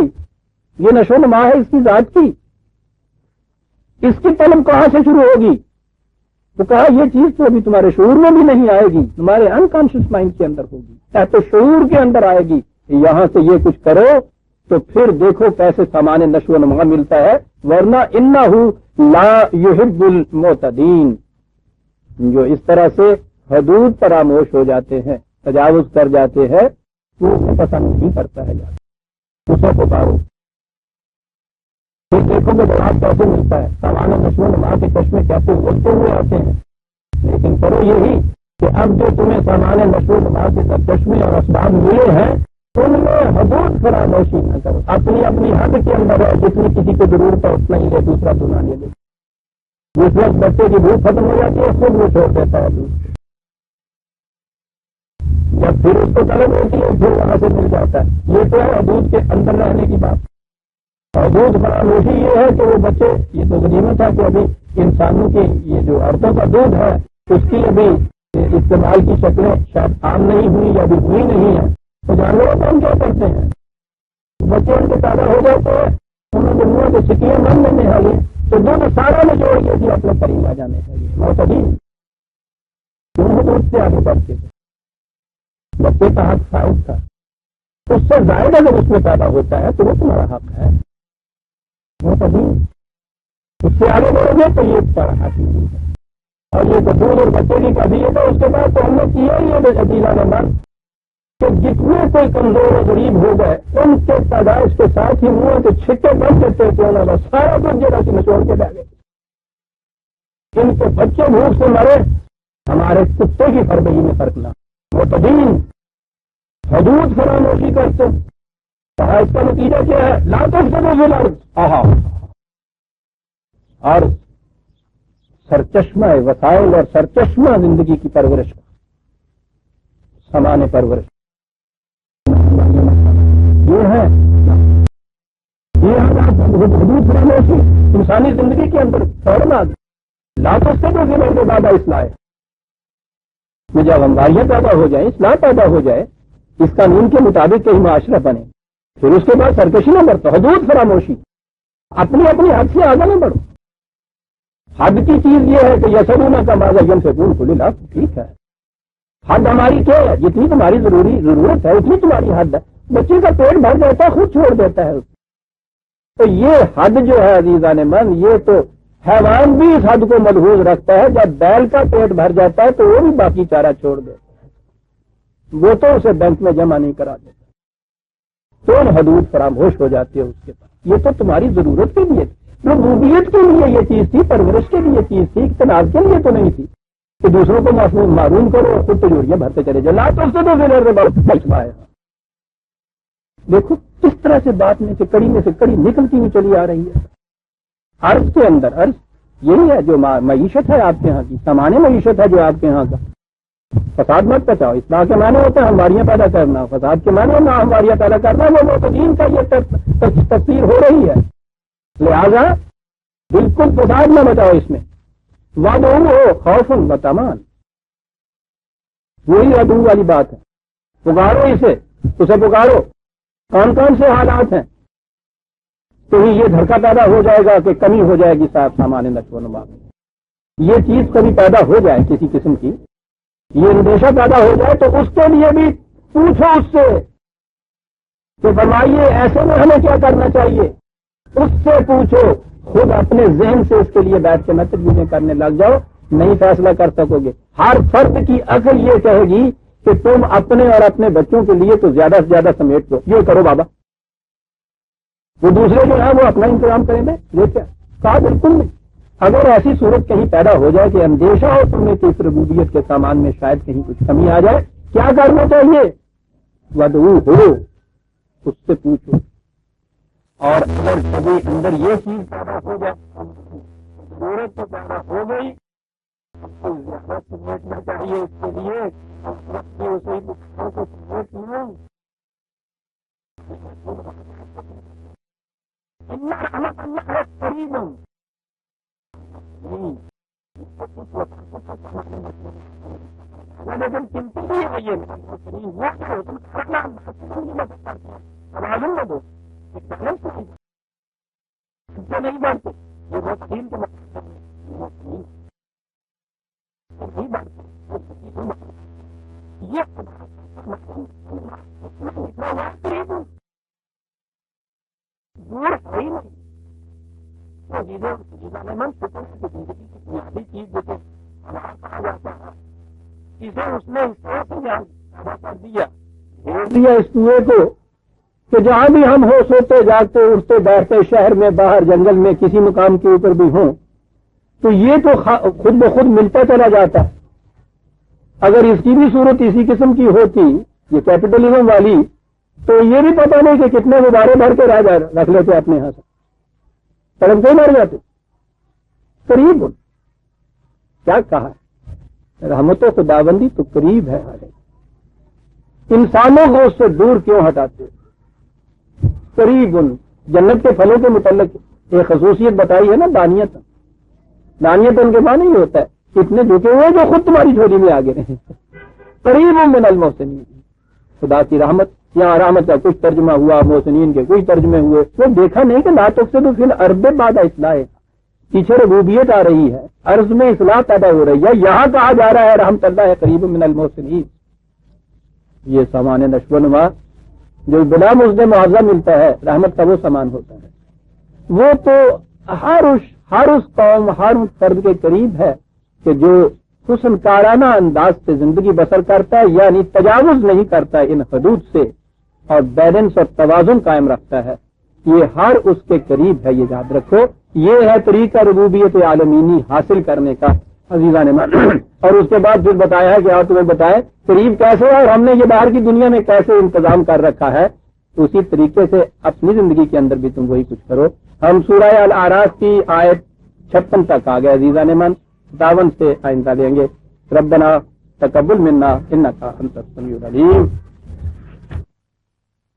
یہ نشو و نما ہے اس کی ذات کی. اس کی طلب کہاں سے شروع ہوگی؟ تو کہا یہ چیز تو ابھی تمہارے شعور میں بھی نہیں آئے گی، تمہارے انکانشیس مائنڈ کے اندر ہوگی، تحت شعور کے اندر آئے گی. یہاں سے یہ کچھ کرو تو پھر دیکھو کیسے سامان نشو و نما ملتا ہے. ورنہ انہ لا یحب المعتدین، جو اس طرح سے حدود فراموش ہو جاتے ہیں، تجاوز کر جاتے ہیں، وہ پسند نہیں کرتا ہے. اسے پکارو پھر دیکھو کہ جواب کیسے ملتا ہے. سامان نشو و نما کے چشمے کیسے اگلتے ہوئے آتے ہیں. لیکن کرو یہی کہ اب جو تمہیں سامان نشو و نما کے چشمے اور اسباب ملے ہیں ان میں حدود فراموشی نہ کرو. اپنی حد کے اندر ہے، جتنی کسی کو ضرورت ہے اتنا ہی ہے، دوسرا تو نہ لے لے. جس وقت بچے کی بھوک ختم ہو جاتی ہے خود وہ چھوڑ دیتا ہے دودھ. جب پھر اس کو طلب ہوتی ہے پھر وہاں سے مل جاتا ہے. یہ تو ہے حدود کے اندر رہنے کی بات. حدود فراموشی یہ ہے کہ وہ بچے، یہ تو غنیمت ہے کہ ابھی انسانوں کی یہ جو عورتوں کا دودھ ہے اس کی ابھی استعمال کی شکلیں شاید عام نہیں ہوئی یا ابھی ہوئی نہیں ہے. تو جانوروں کو ہم کیا کرتے ہیں، بچے ان کے پیدا ہو جاتے ہیں، انہوں کے منہ سے سکیاں بن لینے والی تو دودھ سارا میں جوڑ کے بھی اپنے قریب آ جانے چاہیے. معتدین کیوں دودھ سے آگے بڑھتے تھے. بچے کا حق فائد تھا، اس سے زائد اگر اس میں پیدا ہوتا ہے تو وہ تمہارا حق ہے. معتدین اس سے آگے بڑھو گے تو یہ تمہارا حق نہیں ہے. اور یہ تو دودھ اور بچے کی قضیت ہے. اس کے بعد تو ہم نے کیا ہی ہے عزیزہ نمبر کہ جتنے کوئی کمزور و غریب ہو گئے ان کے پیدائش کے ساتھ ہی منہ کے چھٹے بن دیتے تھے، انہوں نے سارا کچھ جگہ سے نچوڑ کے بہ گئے. ان کے بچے بھوک سے مرے، ہمارے کتے کی فربہی میں فرق نہ. معتدین حدود فراموشی کرتے. کہا اس کا نتیجہ کیا ہے؟ لا تفسدوا فی الارض. اور سرچشمہ وسائل اور سرچشمہ زندگی کی پرورش، سامان پرورش یہ ہے. یہ حدود فراموشی انسانی زندگی کے اندر فوراً آ گئی. لا تفسدوا فی الارض بعد اصلاحها. جب ہمواریاں پیدا ہو جائیں، اصلاح پیدا ہو جائے، اس قانون کے مطابق کہیں معاشرہ بنے، پھر اس کے بعد سرکشی نہ برتو. حدود فراموشی، اپنی حد سے آگے نہ بڑھو. حد کی چیز یہ ہے کہ یسرون کا ماذا ینفقون قل اللہ. ٹھیک ہے، حد ہماری کیا ہے؟ جتنی تمہاری ضرورت ہے اتنی تمہاری حد ہے. بچے کا پیٹ بھر جاتا ہے خود چھوڑ دیتا ہے. تو یہ حد جو ہے عزیزان من، یہ تو حیوان بھی اس حد کو ملحوظ رکھتا ہے. جب بیل کا پیٹ بھر جاتا ہے تو وہ بھی باقی چارہ چھوڑ دیتا ہے. وہ تو اسے بینک میں جمع نہیں کرا دیتا، تو حدود فراموش ہو جاتی ہے اس کے پاس. یہ تو تمہاری ضرورت کے لیے تھی، ربوبیت کے لیے یہ چیز تھی، پرورش کے لیے چیز تھی، اقتدار کے لیے تو نہیں تھی کہ دوسروں کو معروم کرو اور خود تجوریاں بھرتے چلے جاؤ. لا تو پھر بچوایا. دیکھو کس طرح سے بات میں سے کڑی نکلتی ہوئی چلی آ رہی ہے. عرض کے اندر عرض یہی ہے جو معیشت ہے آپ کے ہاں کی، سامان معیشت ہے جو آپ کے ہاں کا. فساد مت بچاؤ. اصلاح کے معنی ہوتا ہے ہمواریاں پیدا کرنا، فساد کے معنی نہ ہمواریاں پیدا کرنا. وہ معتدین کا یہ تفسیر ہو رہی ہے. لہذا بالکل فساد نہ بچاؤ اس میں. وعدو خوف و تمان، وہی ادو والی بات ہے. پکارو اسے پکارو. کون کون سے حالات ہیں تو یہ دھڑکا پیدا ہو جائے گا کہ کمی ہو جائے گی صاحب سامان نشو و نما میں. یہ چیز کبھی پیدا ہو جائے کسی قسم کی، یہ اندیشہ پیدا ہو جائے تو اس کے لیے بھی پوچھو اس سے کہ فرمائیے ایسے میں ہمیں کیا کرنا چاہیے. اس سے پوچھو. خود اپنے ذہن سے اس کے لیے بیٹھ کے نہ تجویزیں کرنے لگ جاؤ، نہیں فیصلہ کر سکو گے. ہر فرد کی عقل یہ کہے گی کہ تم اپنے اور اپنے بچوں کے لیے تو زیادہ سے زیادہ سمیٹ دو. یہ کرو بابا، وہ دوسرے جو ہے وہ اپنا انتظام کریں گے. یہ کیا کہا؟ بالکل نہیں. اگر ایسی صورت کہیں پیدا ہو جائے کہ اندیشہ ہو تمہیں کہ اس ربوبیت کے سامان میں شاید کہیں کچھ کمی آ جائے، کیا کرنا چاہیے؟ ودعو ہو، اس سے پوچھو. اور اگر کبھی اندر یہ چیز پیدا ہو جائے، ضرورت تو پیدا ہو گئی، تو زیادہ سمیٹنا چاہیے اس کے لیے. لیکن چنتا بھی ہے یہ نہیں بڑھتے یہ بہت تین اسے اس نے کر دیا اس کنویں کو کہ جہاں بھی ہم ہو، سوتے جاگتے اٹھتے بیٹھتے، شہر میں باہر جنگل میں کسی مقام کے اوپر بھی ہوں، تو یہ تو خود بخود ملتا چلا جاتا ہے. اگر اس کی بھی صورت اسی قسم کی ہوتی یہ کیپٹلزم والی، تو یہ بھی پتہ نہیں کہ کتنے غبارے بھر کے رکھ لیتے اپنے یہاں سے، تڑپتے مر جاتے. قریب کیا کہا ہے؟ رحمت و خداوندی تو قریب ہے. انسانوں کو اس سے دور کیوں ہٹاتے؟ قریب. جنت کے پھلوں کے متعلق ایک خصوصیت بتائی ہے نا، دانیت. دانیت ان کے معنی ہی ہوتا ہے اتنے جھکے ہوئے جو خود تمہاری جھولی میں آگے رہے. قریب من المحسنین، خدا کی رحمت. یہاں رحمت کا کچھ ترجمہ ہوا، محسنین کے کچھ ترجمے ہوئے. وہ دیکھا نہیں کہ لا تفسدوا فی الارض بعد اصلاحہا، پیچھے ربوبیت آ رہی ہے، عرض میں اصلاح پیدا ہو رہی ہے. یہاں کہا جا رہا ہے رحمت اللہ قریب من المحسنین. یہ سامان نشو و نما جو بلا مزد معاوضہ ملتا ہے، رحمت کا وہ سامان ہوتا ہے. وہ تو ہر اس قوم، ہر اس فرد کے قریب ہے کہ جو حسن کارانہ انداز سے زندگی بسر کرتا ہے، یعنی تجاوز نہیں کرتا ان حدود سے، اور بیلنس اور توازن قائم رکھتا ہے. یہ ہر اس کے قریب ہے. یہ یاد رکھو، یہ ہے طریقہ ربوبیت عالمینی حاصل کرنے کا عزیزان من. اور اس کے بعد پھر بتایا ہے کہ اور تمہیں بتائے قریب کیسے ہے، اور ہم نے یہ باہر کی دنیا میں کیسے انتظام کر رکھا ہے. اسی طریقے سے اپنی زندگی کے اندر بھی تم وہی کچھ کرو. ہم سورہ الاعراف کی آیت 56 تک آ گئے عزیزان من. 57 سے آئندہ لیں گے. ربنا تقبل منا انک انت السمیع العلیم.